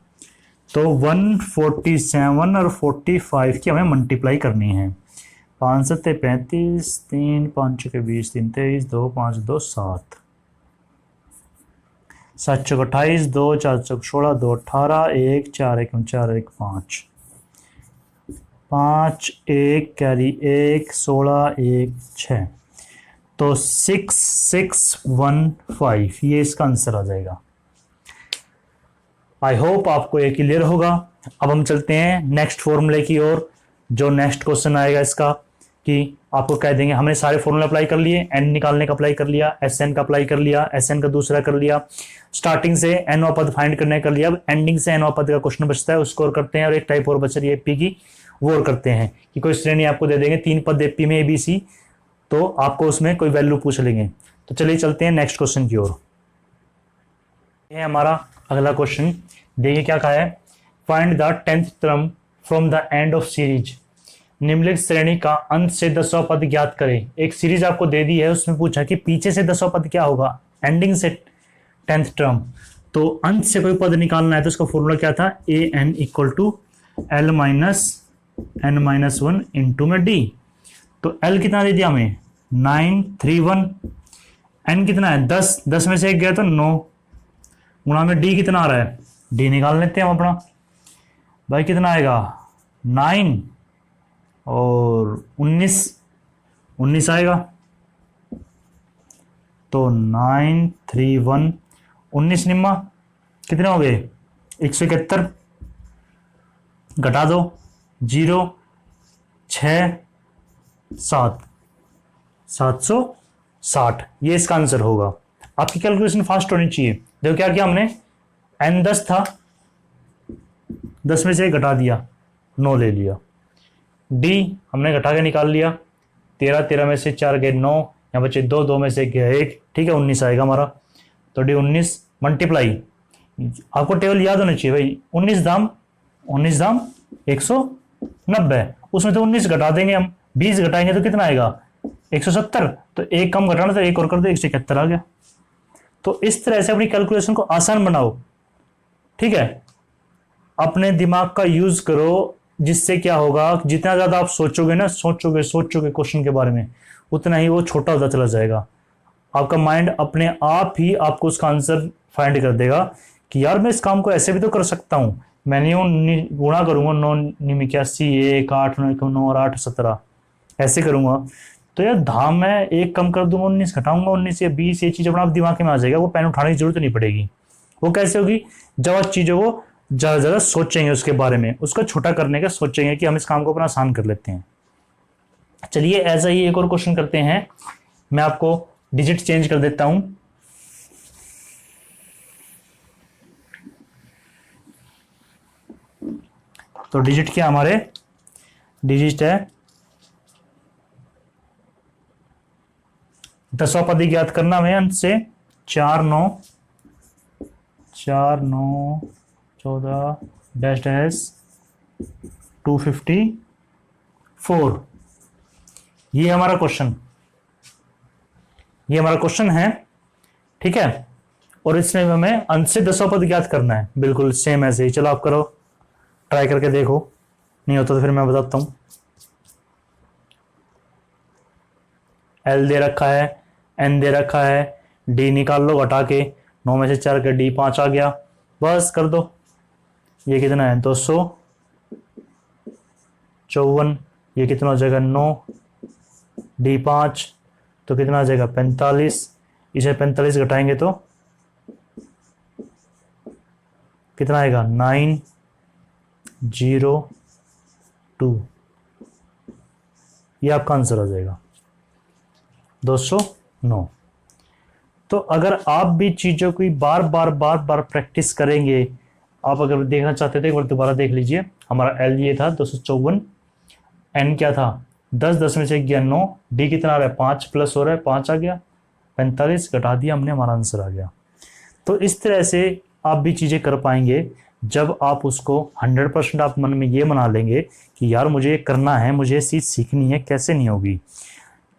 तो 147 और 45 की हमें मल्टीप्लाई करनी है। 5 7 35, 3 5 6 20, 3 23, 2 5 2 7, 7 चौक 28, 2 4 चौक 16, 2 18, 1 4 1 4 1 5, 5 1 कैरी 1 16 1 6, तो 6 6 1 5, ये इसका आंसर आ जाएगा। आई होप आपको ये क्लियर होगा। अब हम चलते हैं नेक्स्ट फॉर्मूले की ओर, जो नेक्स्ट क्वेश्चन आएगा इसका कि आपको कह देंगे हमने सारे फॉर्मूले अप्लाई कर लिए, एन निकालने का अप्लाई कर लिया, एस एन का अप्लाई कर लिया, एस एन का दूसरा कर लिया, स्टार्टिंग से एनवा पद फाइंड करने कर लिया, अब एंडिंग से एनवा पद का क्वेश्चन बचता है उसको और करते हैं, और एक टाइप और बच रही है एपी की, वो और करते हैं कि कोई श्रेणी आपको दे देंगे 3 पद एपी में एबीसी, तो आपको उसमें कोई वैल्यू पूछ लेंगे। तो चलिए चलते हैं नेक्स्ट क्वेश्चन की ओर। ये हमारा अगला क्वेश्चन, देखिए क्या कहा है, find the 10th term from the end of series, निम्नलिखित श्रेणी का अंत से 10वां पद ज्ञात करें। एक सीरीज आपको दे दी है, उसमें पूछा कि पीछे से 10वां पद क्या होगा, एंडिंग से 10th टर्म, तो अंत से कोई पद निकालना है तो उसका फॉर्मूला क्या था, A N equal to L minus N minus 1 into में डी। तो एल कितना दे दिया हमें 931, एन कितना है 10, 10 में से एक गया तो 9, गुणा में डी कितना आ रहा है, डी निकाल लेते हैं हम अपना, भाई कितना आएगा 9 और 19, 19 आएगा, तो 931 19 निम्मा कितने हो गए 171, घटा दो 0 6 7 760, ये इसका आंसर होगा। आपकी कैलकुलेशन फास्ट होनी चाहिए। देखो क्या किया हमने, एन 10 था, 10 में से घटा दिया 9 ले लिया, डी हमने घटा के निकाल लिया, 13 13 में से 4 गए 9, यहाँ बचे 2, 2 में से गया 1, ठीक है 19 आएगा हमारा। तो डी 19 मल्टीप्लाई, आपको टेबल याद होनी चाहिए भाई, 19 दाम 190, उसमें तो 19 घटा देंगे हम, 20 घटाएंगे तो कितना आएगा 170, तो एक कम घटाना तो एक और कर दो 171 आ गया। तो इस तरह से अपनी कैलकुलेशन को आसान बनाओ, ठीक है, अपने दिमाग का यूज करो, जिससे क्या होगा, जितना ज्यादा आप सोचोगे ना, सोचोगे क्वेश्चन के बारे में, उतना ही वो छोटा होता चला जाएगा। आपका माइंड अपने आप ही आपको उसका आंसर फाइंड कर देगा कि यार मैं इस काम को ऐसे भी तो कर सकता हूं, मैंने गुणा करूंगा 9 9 81, 1 8 9 और 8 17, ऐसे करूंगा तो यार धाम मैं एक कम कर दूंगा 19 घटाऊंगा 19 या 20, ये चीज अपना आप दिमाग में आ जाएगा, वो पेन उठाने की जरूरत नहीं पड़ेगी। वो कैसे होगी, जब आप चीजों को ज्यादा ज्यादा सोचेंगे उसके बारे में, उसको छोटा करने का सोचेंगे कि हम इस काम को अपना आसान कर लेते हैं। चलिए ऐसा ही एक और क्वेश्चन करते हैं, मैं आपको डिजिट चेंज कर देता हूं, तो डिजिट क्या हमारे, डिजिट है 10वां पद ज्ञात करना हमें अंत से 4 9 14 डैश डैश 254। ये हमारा क्वेश्चन, ये हमारा क्वेश्चन है, ठीक है। और इसमें हमें अंत से 10वां पद ज्ञात करना है, बिल्कुल सेम ऐसे ही। चलो आप करो, ट्राई करके देखो, नहीं होता तो फिर मैं बताता हूं। एल दे रखा है, एन दे रखा है, डी निकाल लो घटा के, 9 में से 4 के डी 5 आ गया, बस कर दो। ये कितना है 254, ये कितना हो जाएगा 9, डी 5 तो कितना आ जाएगा 45, इसे 45 घटाएंगे तो कितना आएगा 902। ये आपका आंसर हो जाएगा 209। तो अगर आप भी चीजों की बार बार प्रैक्टिस करेंगे, आप अगर देखना चाहते थे एक बार दोबारा देख लीजिए। हमारा एल ये था 254, एन क्या था 10, 10 में से गया 9, डी कितना आ रहा है 5 प्लस हो रहा है 5 आ गया, 45 घटा दिया हमने, हमारा आंसर आ गया। तो इस तरह से आप भी चीज़ें कर पाएंगे जब आप उसको 100% आप मन में ये मना लेंगे कि यार मुझे ये करना है, मुझे ये चीज़ सीखनी है, कैसे नहीं होगी।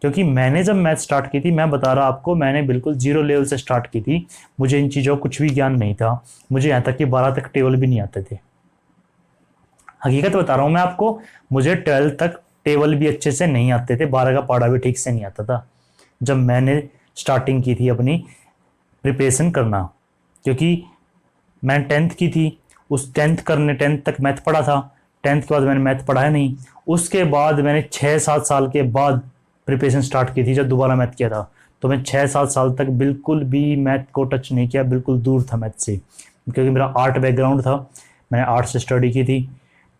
क्योंकि मैंने जब मैथ स्टार्ट की थी, मैं बता रहा आपको, मैंने बिल्कुल 0 लेवल से स्टार्ट की थी। मुझे इन चीज़ों का कुछ भी ज्ञान नहीं था, मुझे यहाँ तक कि 12 तक टेबल भी नहीं आते थे। हकीकत बता रहा हूँ मैं आपको, मुझे 12 तक टेबल भी अच्छे से नहीं आते थे, 12 का पढ़ा भी ठीक से नहीं आता था जब मैंने स्टार्टिंग की थी अपनी प्रिपरेशन करना। क्योंकि मैंने 10th की थी, उस 10th तक मैथ पढ़ा था, 10th के बाद मैंने मैथ पढ़ाया नहीं। उसके बाद मैंने 6-7 साल के बाद प्रिपरेशन स्टार्ट की थी, जब दोबारा मैथ किया था। तो मैं 6-7 साल तक बिल्कुल भी मैथ को टच नहीं किया, बिल्कुल दूर था मैथ से। क्योंकि मेरा आर्ट बैकग्राउंड था, मैंने आर्ट से स्टडी की थी,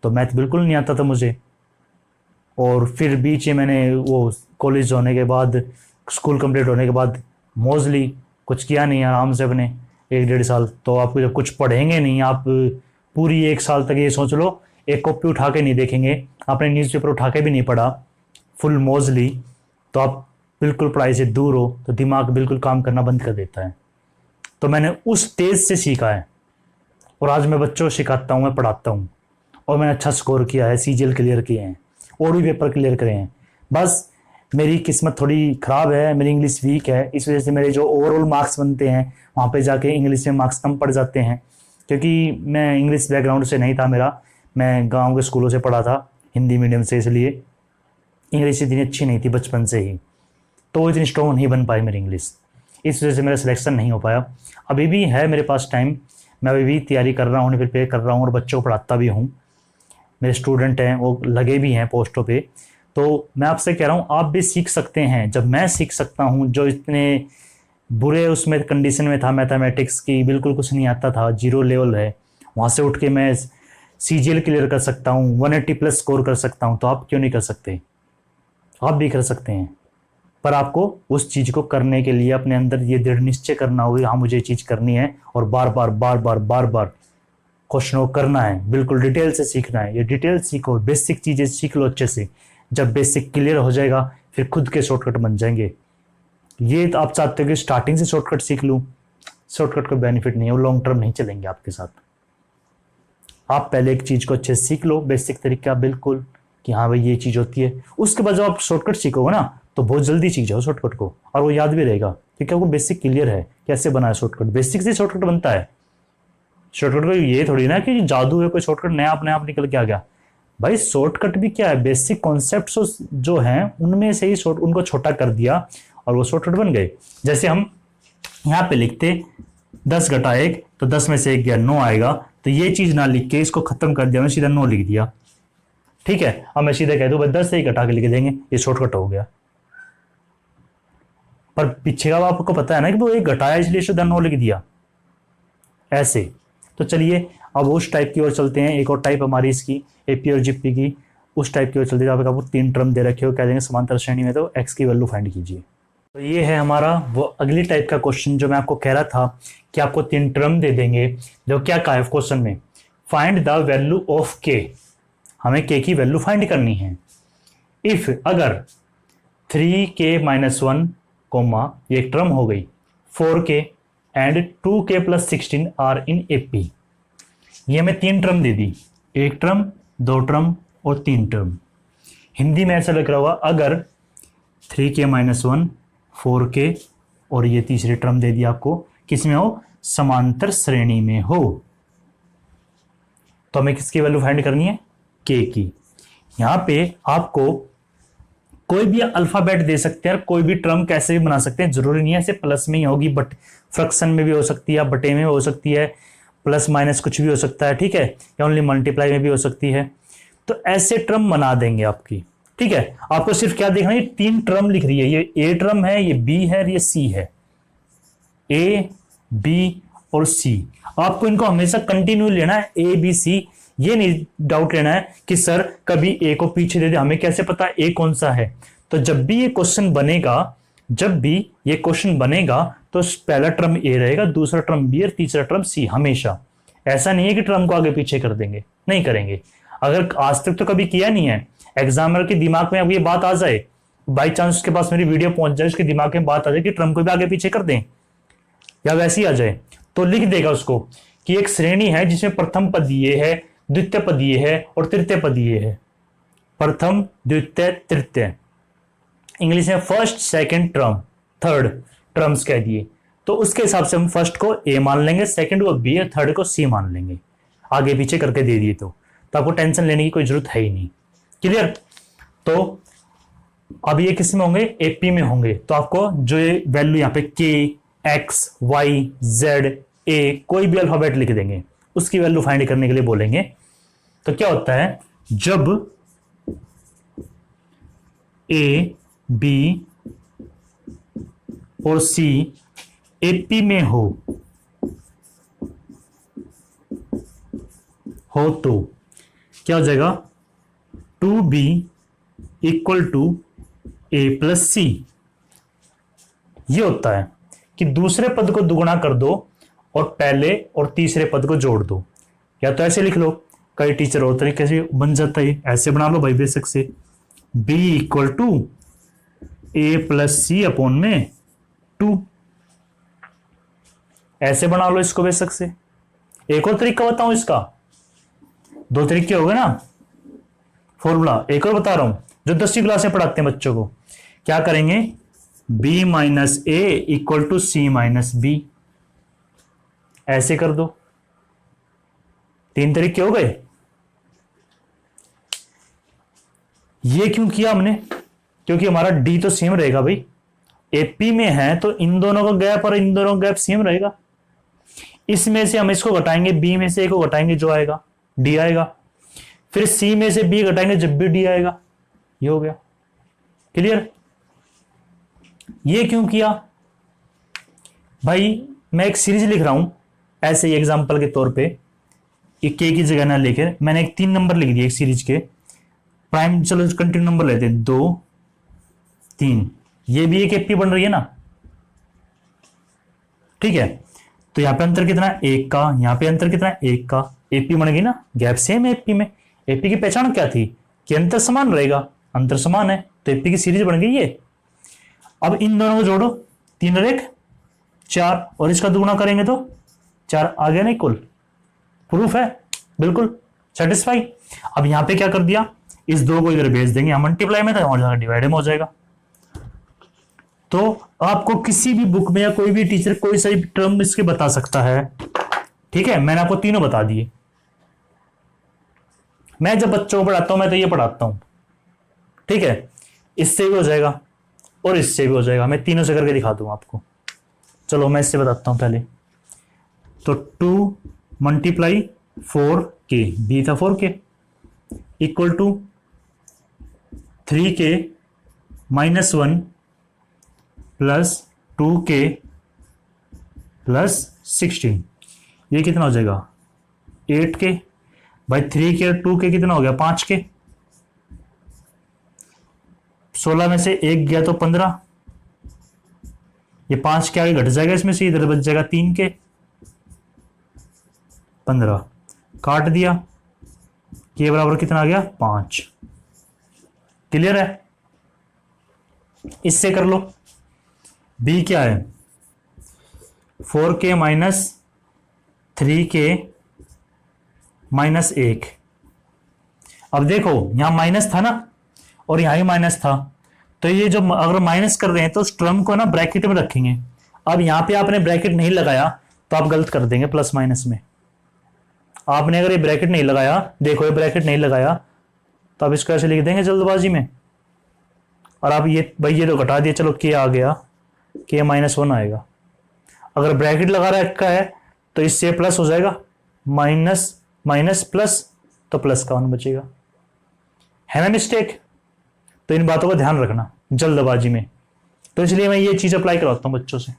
तो मैथ बिल्कुल नहीं आता था मुझे। और फिर बीच में मैंने वो कॉलेज होने के बाद, स्कूल कंप्लीट होने के बाद मोस्टली कुछ किया नहीं, आराम से अपने 1-1.5 साल। तो आप जब कुछ पढ़ेंगे नहीं, आप पूरी 1 साल तक ये सोच लो एक कॉपी उठा के नहीं देखेंगे, आपने न्यूज़पेपर उठा के भी नहीं पढ़ा फुल मोस्टली, तो आप बिल्कुल पढ़ाई से दूर हो, तो दिमाग बिल्कुल काम करना बंद कर देता है। तो मैंने उस स्टेज से सीखा है, और आज मैं बच्चों को सिखाता हूँ, मैं पढ़ाता हूँ, और मैंने अच्छा स्कोर किया है, CGL क्लियर किए हैं, और भी पेपर क्लियर करे हैं। बस मेरी किस्मत थोड़ी ख़राब है, मेरी इंग्लिश वीक है, इस वजह से मेरे जो ओवरऑल मार्क्स बनते हैं वहाँ पे जाके इंग्लिश में मार्क्स कम पड़ जाते हैं। क्योंकि मैं इंग्लिश बैकग्राउंड से नहीं था मेरा, मैं गांव के स्कूलों से पढ़ा था, हिंदी मीडियम से, इसलिए इंग्लिश इतनी अच्छी नहीं थी बचपन से ही, तो वो इतनी स्ट्रॉन्ग नहीं बन पाई मेरी इंग्लिश, इस वजह से मेरा सिलेक्शन नहीं हो पाया। अभी भी है मेरे पास टाइम, मैं अभी भी तैयारी कर रहा हूँ, प्रिपेयर कर रहा हूँ, और बच्चों को पढ़ाता भी हूँ। मेरे स्टूडेंट हैं वो लगे भी हैं पोस्टों पे। तो मैं आपसे कह रहा हूँ आप भी सीख सकते हैं, जब मैं सीख सकता हूँ, जो इतने बुरे उसमें कंडीशन में था, मैथमेटिक्स की बिल्कुल कुछ नहीं आता था, 0 लेवल है, वहाँ से उठ के मैं CGL क्लियर कर सकता हूँ, 180 प्लस स्कोर कर सकता हूँ, तो आप क्यों नहीं कर सकते? आप भी कर सकते हैं। पर आपको उस चीज़ को करने के लिए अपने अंदर ये दृढ़ निश्चय करना होगा, हाँ मुझे ये चीज़ करनी है, और बार बार क्वेश्चन को करना है, बिल्कुल डिटेल से सीखना है। ये डिटेल सीखो, बेसिक चीज़ें सीख लो अच्छे से। जब बेसिक क्लियर हो जाएगा फिर खुद के शॉर्टकट बन जाएंगे। ये तो आप चाहते हो कि स्टार्टिंग से शॉर्टकट सीख लूँ, शॉर्टकट का बेनिफिट नहीं है, वो लॉन्ग टर्म नहीं चलेंगे आपके साथ। आप पहले एक चीज़ को अच्छे से सीख लो, बेसिक तरीका बिल्कुल, कि हाँ भाई ये चीज़ होती है। उसके बाद जब आप शॉर्टकट सीखोगे ना, तो बहुत जल्दी सीख जाओ शॉर्टकट को, और वो याद भी रहेगा, क्योंकि आपको बेसिक क्लियर है कैसे बना है शॉर्टकट। बेसिक से शॉर्टकट बनता है। शॉर्टकट को ये थोड़ी ना कि जादू है, कोई शॉर्टकट नया अपने आप निकल के आ गया। भाई शॉर्टकट भी क्या है, बेसिक कॉन्सेप्ट्स जो हैं उनमें से ही उनको छोटा कर दिया और वो शॉर्टकट बन गए। जैसे हम यहाँ पे लिखते 10 घटा 1, तो 10 में से 1 गया 9 आएगा, तो ये चीज ना लिख के इसको खत्म कर दिया, मैं सीधा 9 लिख दिया। ठीक है, अब मैं सीधा कह दूं भाई 10 से ही घटा के लिख देंगे, ये शॉर्टकट हो गया। पर पीछे का आपको पता है ना कि वो एक घटाया इसलिए सीधा 9 लिख दिया ऐसे। तो चलिए अब उस टाइप की ओर चलते हैं। एक और टाइप हमारी इसकी एपी और जीपी की, उस टाइप की ओर चलते हैं। आपको 3 टर्म दे रखे हो, कह देंगे समांतर श्रेणी में तो x की वैल्यू फाइंड कीजिए। तो ये है हमारा वो अगली टाइप का क्वेश्चन जो मैं आपको कह रहा था कि आपको 3 टर्म दे देंगे। जो क्या कहा है क्वेश्चन में, find the value of k। हमें k की वैल्यू फाइंड करनी है। इफ अगर 3k-1 कोमा ये एक टर्म हो गई, 4k and 2k + 16 are in AP, ये हमें 3 टर्म दे दी, एक टर्म, 2 टर्म और 3 टर्म। हिंदी में ऐसा लिख रहा होगा अगर 3k-1, 4k और ये तीसरी टर्म दे दी आपको, किस में हो, समांतर श्रेणी में हो, तो हमें किसकी वैल्यू फाइंड करनी है, k की। यहां पे आपको कोई भी अल्फाबेट दे सकते हैं, कोई भी टर्म कैसे भी बना सकते हैं, जरूरी नहीं है ऐसे प्लस में ही होगी, बट फ्रैक्शन में भी हो सकती है, बटे में हो सकती है, प्लस माइनस कुछ भी हो सकता है, ठीक है, या ओनली मल्टीप्लाई में भी हो सकती है। तो ऐसे टर्म बना देंगे आपकी, ठीक है। आपको सिर्फ क्या देखना है, 3 टर्म लिख रही है, ये ए टर्म है, ये बी है, ये सी है, ए बी और सी। आपको इनको हमेशा कंटिन्यू लेना है, ए बी सी, ये नहीं डाउट लेना है कि सर कभी ए को पीछे दे दे, हमें कैसे पता ए कौन सा है। तो जब भी ये क्वेश्चन बनेगा, जब भी ये क्वेश्चन बनेगा तो पहला टर्म ए रहेगा, दूसरा टर्म बी और तीसरा टर्म सी, हमेशा। ऐसा नहीं है कि टर्म को आगे पीछे कर देंगे, नहीं करेंगे। अगर आज तक तो कभी किया नहीं है, एग्जामिनर के दिमाग में अब ये बात आ जाए, बाई चांस उसके पास मेरी वीडियो पहुंच जाए, उसके दिमाग में बात आ जाए कि टर्म को भी आगे पीछे कर दें या वैसे ही आ जाए, तो लिख देगा उसको कि एक श्रेणी है जिसमें प्रथम पद ये है, द्वितीय पद ये है और तृतीय पद ये है। प्रथम, द्वितीय, तृतीय, इंग्लिश में first, second, term, third terms कह दिए। तो उसके हिसाब से हम फर्स्ट को ए मान लेंगे, सेकंड को बी और थर्ड को सी मान लेंगे, आगे पीछे करके दे दिए तो आपको टेंशन लेने की कोई जरूरत है ही नहीं। क्लियर। तो अब ये किस में होंगे, एपी में होंगे। तो आपको जो ये वैल्यू यहाँ पे के, एक्स, वाई, जेड, ए, कोई भी अल्फाबेट लिख देंगे, उसकी वैल्यू फाइंड करने के लिए बोलेंगे। तो क्या होता है, जब ए, बी और सी एपी में हो तो क्या हो जाएगा, 2b = a + c। ये होता है कि दूसरे पद को दुगुना कर दो और पहले और तीसरे पद को जोड़ दो, या तो ऐसे लिख लो, कई टीचर और तरीके से बन जाता है, ऐसे बना लो भाई बेसिक से, b = a + c/2, ऐसे बना लो इसको बेसिक से। एक और तरीका बताऊं इसका, 2 तरीके हो गए ना फॉर्मूला। एक और बता रहा हूं जो 10वीं क्लास में पढ़ाते हैं बच्चों को, क्या करेंगे, b - a = c - b, ऐसे कर दो। 3 तरीके हो गए। ये क्यों किया हमने, क्योंकि हमारा डी तो सेम रहेगा भाई, एपी में है तो इन दोनों का गैप और इन दोनों का गैप सेम रहेगा। इसमें से हम इसको घटाएंगे, बी में से ए को घटाएंगे, जो आएगा डी आएगा, फिर सी में से बी घटाएंगे जब भी डी आएगा, ये हो गया। क्लियर। ये क्यों किया भाई, मैं एक सीरीज लिख रहा हूं ऐसे ही एग्जांपल के तौर पे, एक के की जगह ना लेकर मैंने एक 3 नंबर लिख दिए एक सीरीज के प्राइम। चलो कंटिन्यू नंबर लेते हैं, 2, 3, ये भी एक एपी बन रही है ना, ठीक है। तो यहां पे अंतर कितना है, 1 का, यहां पे अंतर कितना है, 1 का, एपी बन गई ना, गैप सेम है एपी में। एपी की पहचान क्या थी कि अंतर समान रहेगा, अंतर समान है तो एपी की सीरीज बन गई ये। अब इन दोनों को जोड़ो, 3 और 1 4, और इसका दुगुना करेंगे तो 4 आ गया, नहीं कुल, प्रूफ है, बिल्कुल सेटिस्फाई। अब यहां पे क्या कर दिया, इस 2 को इधर भेज देंगे, यहां मल्टीप्लाई में था, वहां डिवाइड में हो जाएगा। तो आपको किसी भी बुक में या कोई भी टीचर कोई सा टर्म इसके बता सकता है, ठीक है। मैंने आपको तीनों बता दिए। मैं जब बच्चों को पढ़ाता हूं मैं तो ये पढ़ाता हूं, ठीक है, इससे भी हो जाएगा और इससे भी हो जाएगा, मैं तीनों से करके दिखा दूंगा आपको। चलो मैं इससे बताता हूं पहले। तो 2 × 4k, बी था 4k, = 3k - 1 + 2k + 16, ये कितना हो जाएगा, 8k। भाई 3k और 2k कितना हो गया, 5k। 16 में से 1 गया तो 15, ये 5 के आगे घट जाएगा, इसमें से इधर बच जाएगा 3k, 15 काट दिया, के बराबर कितना आ गया 5। क्लियर है? इससे कर लो। बी क्या है 4k माइनस 3k माइनस 1। अब देखो यहां माइनस था ना और यहां ही माइनस था, तो ये जो अगर माइनस कर रहे हैं तो उस टर्म को ना ब्रैकेट में रखेंगे। अब यहां पे आपने ब्रैकेट नहीं लगाया तो आप गलत कर देंगे प्लस माइनस में। आपने अगर ये ब्रैकेट नहीं लगाया, देखो ये ब्रैकेट नहीं लगाया, तो आप इसको ऐसे लिख देंगे जल्दबाजी में। और आप ये भाई ये तो घटा दिया, चलो के आ गया, के -1 आएगा। अगर ब्रैकेट लगा रखा है तो इससे प्लस हो जाएगा, माइनस माइनस प्लस, तो प्लस का 1 बचेगा। है ना मिस्टेक? तो इन बातों का ध्यान रखना जल्दबाजी में, तो इसलिए मैं ये चीज अप्लाई करवाता हूं बच्चों से।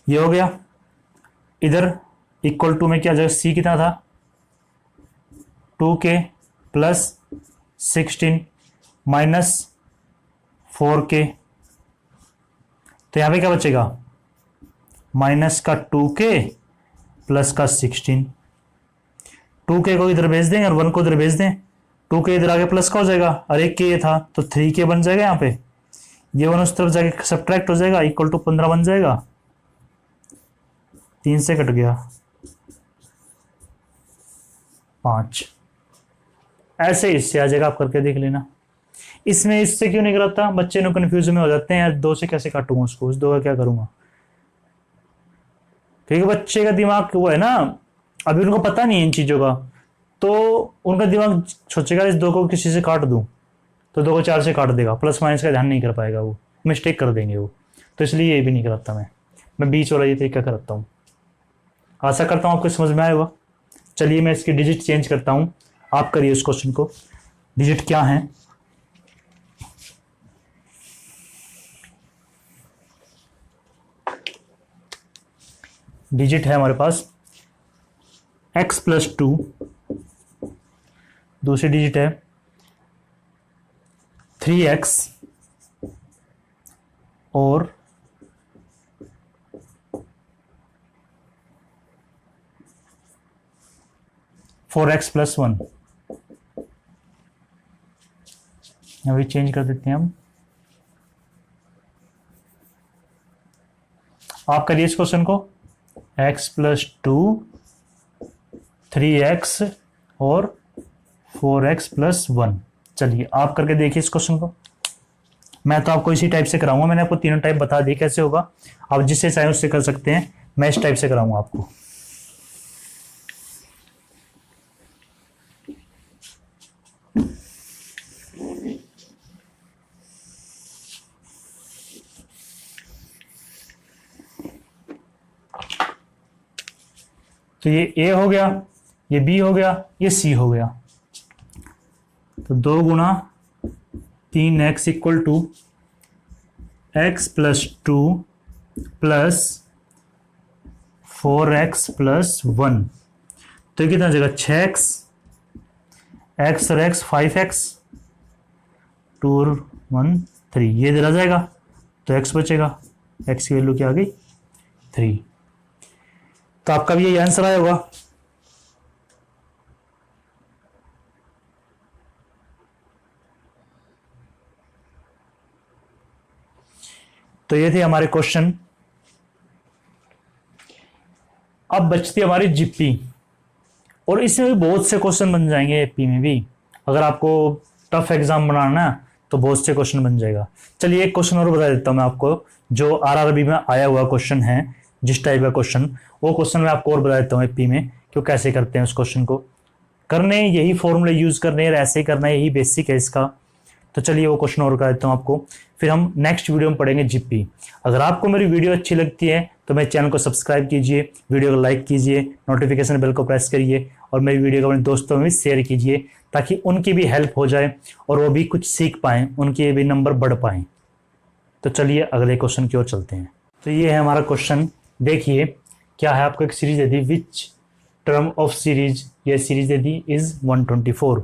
ये हो गया। इधर इक्वल टू में क्या जाएगा, सी कितना था 2k प्लस 16 माइनस 4k, तो यहां पे क्या बचेगा माइनस का 2k प्लस का 16। 2k को इधर भेज देंगे और 1 को इधर भेज दें, 2k इधर आगे प्लस का हो जाएगा और एक k था तो 3k बन जाएगा। यहाँ पे ये 1 उस तरफ जाके सब्ट्रैक्ट हो जाएगा, इक्वल टू 15 बन जाएगा, 3 से कट गया 5। ऐसे इससे आ जाएगा, आप करके देख लेना। इसमें इससे क्यों नहीं कराता, बच्चे लोग कंफ्यूज में हो जाते हैं यार 2 से कैसे काटूंगा उसको, उस 2 का क्या करूंगा, क्योंकि बच्चे का दिमाग वो है ना, अभी उनको पता नहीं है इन चीजों का, तो उनका दिमाग सोचेगा इस 2 को किसी से काट दूं तो 2 को 4 से काट देगा, प्लस माइनस का ध्यान नहीं कर पाएगा, वो मिस्टेक कर देंगे वो। तो इसलिए ये भी नहीं कराता मैं बीच वाला ये तरीका कराता हूँ। आशा करता हूँ आपको समझ में आया होगा। चलिए मैं इसकी डिजिट चेंज करता हूँ, आप करिए उस क्वेश्चन को। डिजिट क्या है, डिजिट है हमारे पास x+2, दूसरी डिजिट है 3x और 4x+1। अभी चेंज कर देते हैं हम। आप करिए इस क्वेश्चन को, x+2 3x और 4x+1। चलिए आप करके देखिए इस क्वेश्चन को। मैं तो आपको इसी टाइप से कराऊंगा, मैंने आपको तीनों टाइप बता दी कैसे होगा, आप जिससे चाहे उससे कर सकते हैं, मैं इस टाइप से कराऊंगा आपको। तो ये a हो गया, ये b हो गया, ये c हो गया। तो 2 गुना 3x equal to x+2 plus 4x+1, तो कितना हो जाएगा 6x, x और x 5x, 2 और 1 3, ये इधर आ जाएगा तो x बचेगा, x की वैल्यू क्या आ गई 3। तो आपका भी यही आंसर आया होगा। तो ये थे हमारे क्वेश्चन। अब बचती हमारी जीपी, और इसमें भी बहुत से क्वेश्चन बन जाएंगे एपी में भी। अगर आपको टफ एग्जाम बनाना है तो बहुत से क्वेश्चन बन जाएगा। चलिए एक क्वेश्चन और बता देता हूं मैं आपको, जो आरआरबी में आया हुआ क्वेश्चन है, जिस टाइप का क्वेश्चन, वो क्वेश्चन मैं आपको और बता देता हूँ एपी में क्यों कैसे करते हैं उस क्वेश्चन को। करने यही फॉर्मूले यूज करने हैं, ऐसे करना है, यही बेसिक है इसका। तो चलिए वो क्वेश्चन और बता देता हूँ आपको, फिर हम नेक्स्ट वीडियो में पढ़ेंगे जीपी। अगर आपको मेरी वीडियो अच्छी लगती है तो मेरे चैनल को सब्सक्राइब कीजिए, वीडियो को लाइक कीजिए, नोटिफिकेशन बेल को प्रेस करिए और मेरी वीडियो को अपने दोस्तों में भी शेयर कीजिए, ताकि उनकी भी हेल्प हो जाए और वो भी कुछ सीख पाएँ, उनके भी नंबर बढ़ पाएँ। तो चलिए अगले क्वेश्चन की ओर चलते हैं। तो ये है हमारा क्वेश्चन, देखिए क्या है। आपको एक सीरीज दे दी, विच टर्म ऑफ सीरीज, ये सीरीज दे दी इज 124।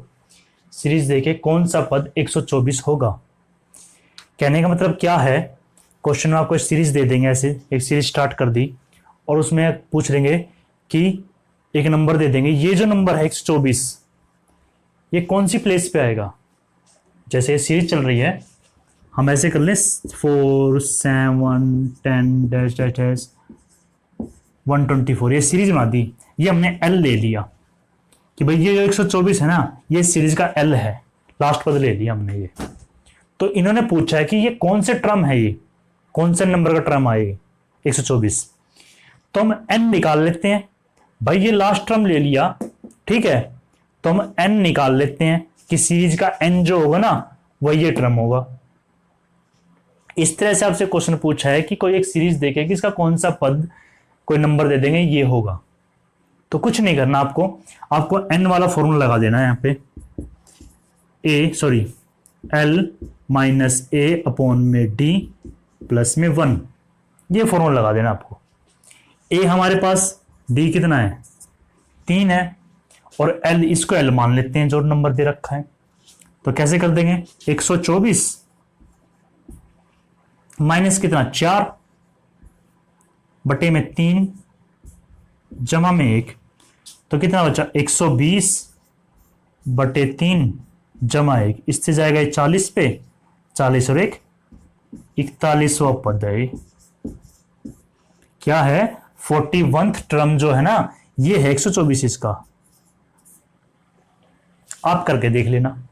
सीरीज देखे कौन सा पद 124 होगा। कहने का मतलब क्या है, क्वेश्चन में आपको सीरीज दे देंगे, ऐसे एक सीरीज स्टार्ट कर दी और उसमें पूछ लेंगे कि एक नंबर दे देंगे, ये जो नंबर है 124 ये कौन सी प्लेस पे आएगा। जैसे ये सीरीज चल रही है, हम ऐसे कर लें 4 7 10 डैश डैश डैश 124, ये सीरीज बना दी। ये हमने एल ले लिया कि भाई ये जो 124 है ना, ये सीरीज का एल है, लास्ट पद ले लिया हमने ये। तो इन्होंने पूछा है कि ये कौन से टर्म है, ये कौन से नंबर का टर्म आएगा 124। तो हम एन निकाल लेते हैं, भाई ये लास्ट टर्म ले लिया, ठीक है। तो हम एन निकाल लेते हैं कि सीरीज का एन जो होगा ना वही ये टर्म होगा। इस तरह से आपसे क्वेश्चन पूछा है कि कोई एक सीरीज देखे कि इसका कौन सा पद कोई नंबर दे देंगे ये होगा। तो कुछ नहीं करना आपको एन वाला फॉर्मूला लगा देना है यहाँ पे, एल माइनस ए अपॉन में डी प्लस में 1, ये फॉर्मूला लगा देना आपको। ए हमारे पास डी कितना है 3 है, और एल इसको एल मान लेते हैं जो नंबर दे रखा है। तो कैसे कर देंगे 124 माइनस कितना 4 बटे में 3 जमा में 1, तो कितना बचा 120 बटे 3 जमा 1, इससे जाएगा 40 पे, 40 और 1 41वां पद है। क्या है 41th टर्म जो है ना ये है 124 इसका। आप करके देख लेना,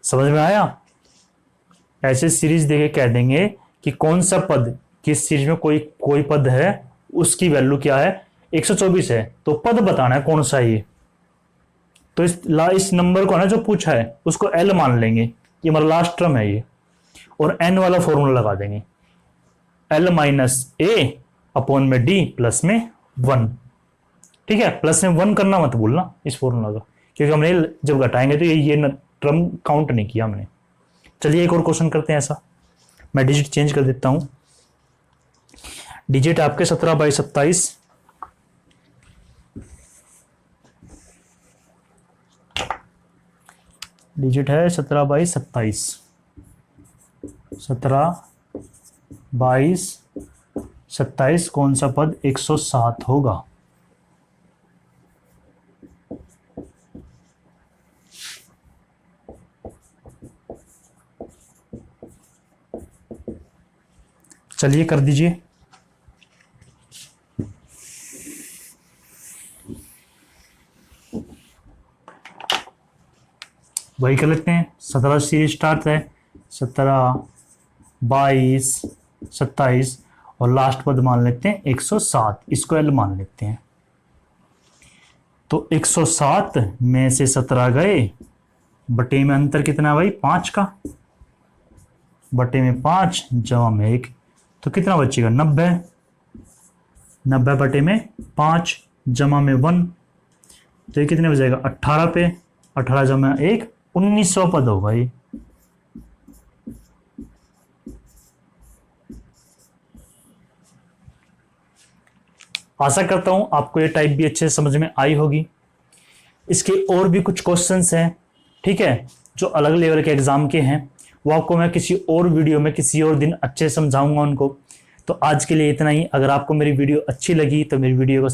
समझ में आया। ऐसे सीरीज देके कह देंगे कि कौन सा पद, किस सीरीज में कोई पद है उसकी वैल्यू क्या है 124 है, तो पद बताना है कौन सा है ये। तो इस नंबर को ना जो पूछा है उसको एल मान लेंगे, ये हमारा लास्ट टर्म है ये, और एन वाला फॉर्मूला लगा देंगे, एल माइनस ए अपॉन में डी प्लस में 1, ठीक है। प्लस में 1 करना मत भूलना इस फॉर्मूला का, क्योंकि हमने जब घटाएंगे तो ये टर्म काउंट नहीं किया हमने। चलिए एक और क्वेश्चन करते हैं ऐसा, मैं डिजिट चेंज कर देता हूं। डिजिट आपके 17/27, डिजिट है 17/27, 17/27 कौन सा पद 107 होगा। चलिए कर दीजिए। वही कर लेते हैं, 17 सीरीज स्टार्ट है, 17 22 27 और लास्ट पद मान लेते हैं 107, इसको एल मान लेते हैं। तो 107 में से 17 गए, बटे में अंतर कितना भाई 5 का, बटे में 5 जमा में 1, तो कितना बचेगा 90, 90 बटे में 5 जमा में 1, तो ये कितने बचेगा 18 पे, 18 जमा 1 1900 पद होगा ये। आशा करता हूं आपको ये टाइप भी अच्छे से समझ में आई होगी। इसके और भी कुछ क्वेश्चंस हैं, ठीक है, जो अलग लेवल के एग्जाम के हैं, वो आपको मैं किसी और वीडियो में किसी और दिन अच्छे से समझाऊंगा उनको। तो आज के लिए इतना ही। अगर आपको मेरी वीडियो अच्छी लगी तो मेरी वीडियो को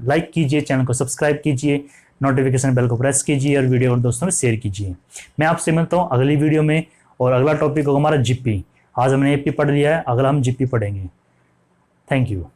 लाइक कीजिए, चैनल को सब्सक्राइब कीजिए, नोटिफिकेशन बेल को प्रेस कीजिए और वीडियो और दोस्तों में शेयर कीजिए। मैं आपसे मिलता हूँ अगली वीडियो में, और अगला टॉपिक होगा हमारा जीपी। आज हमने एपी पढ़ लिया है, अगला हम जीपी पढ़ेंगे। Thank you.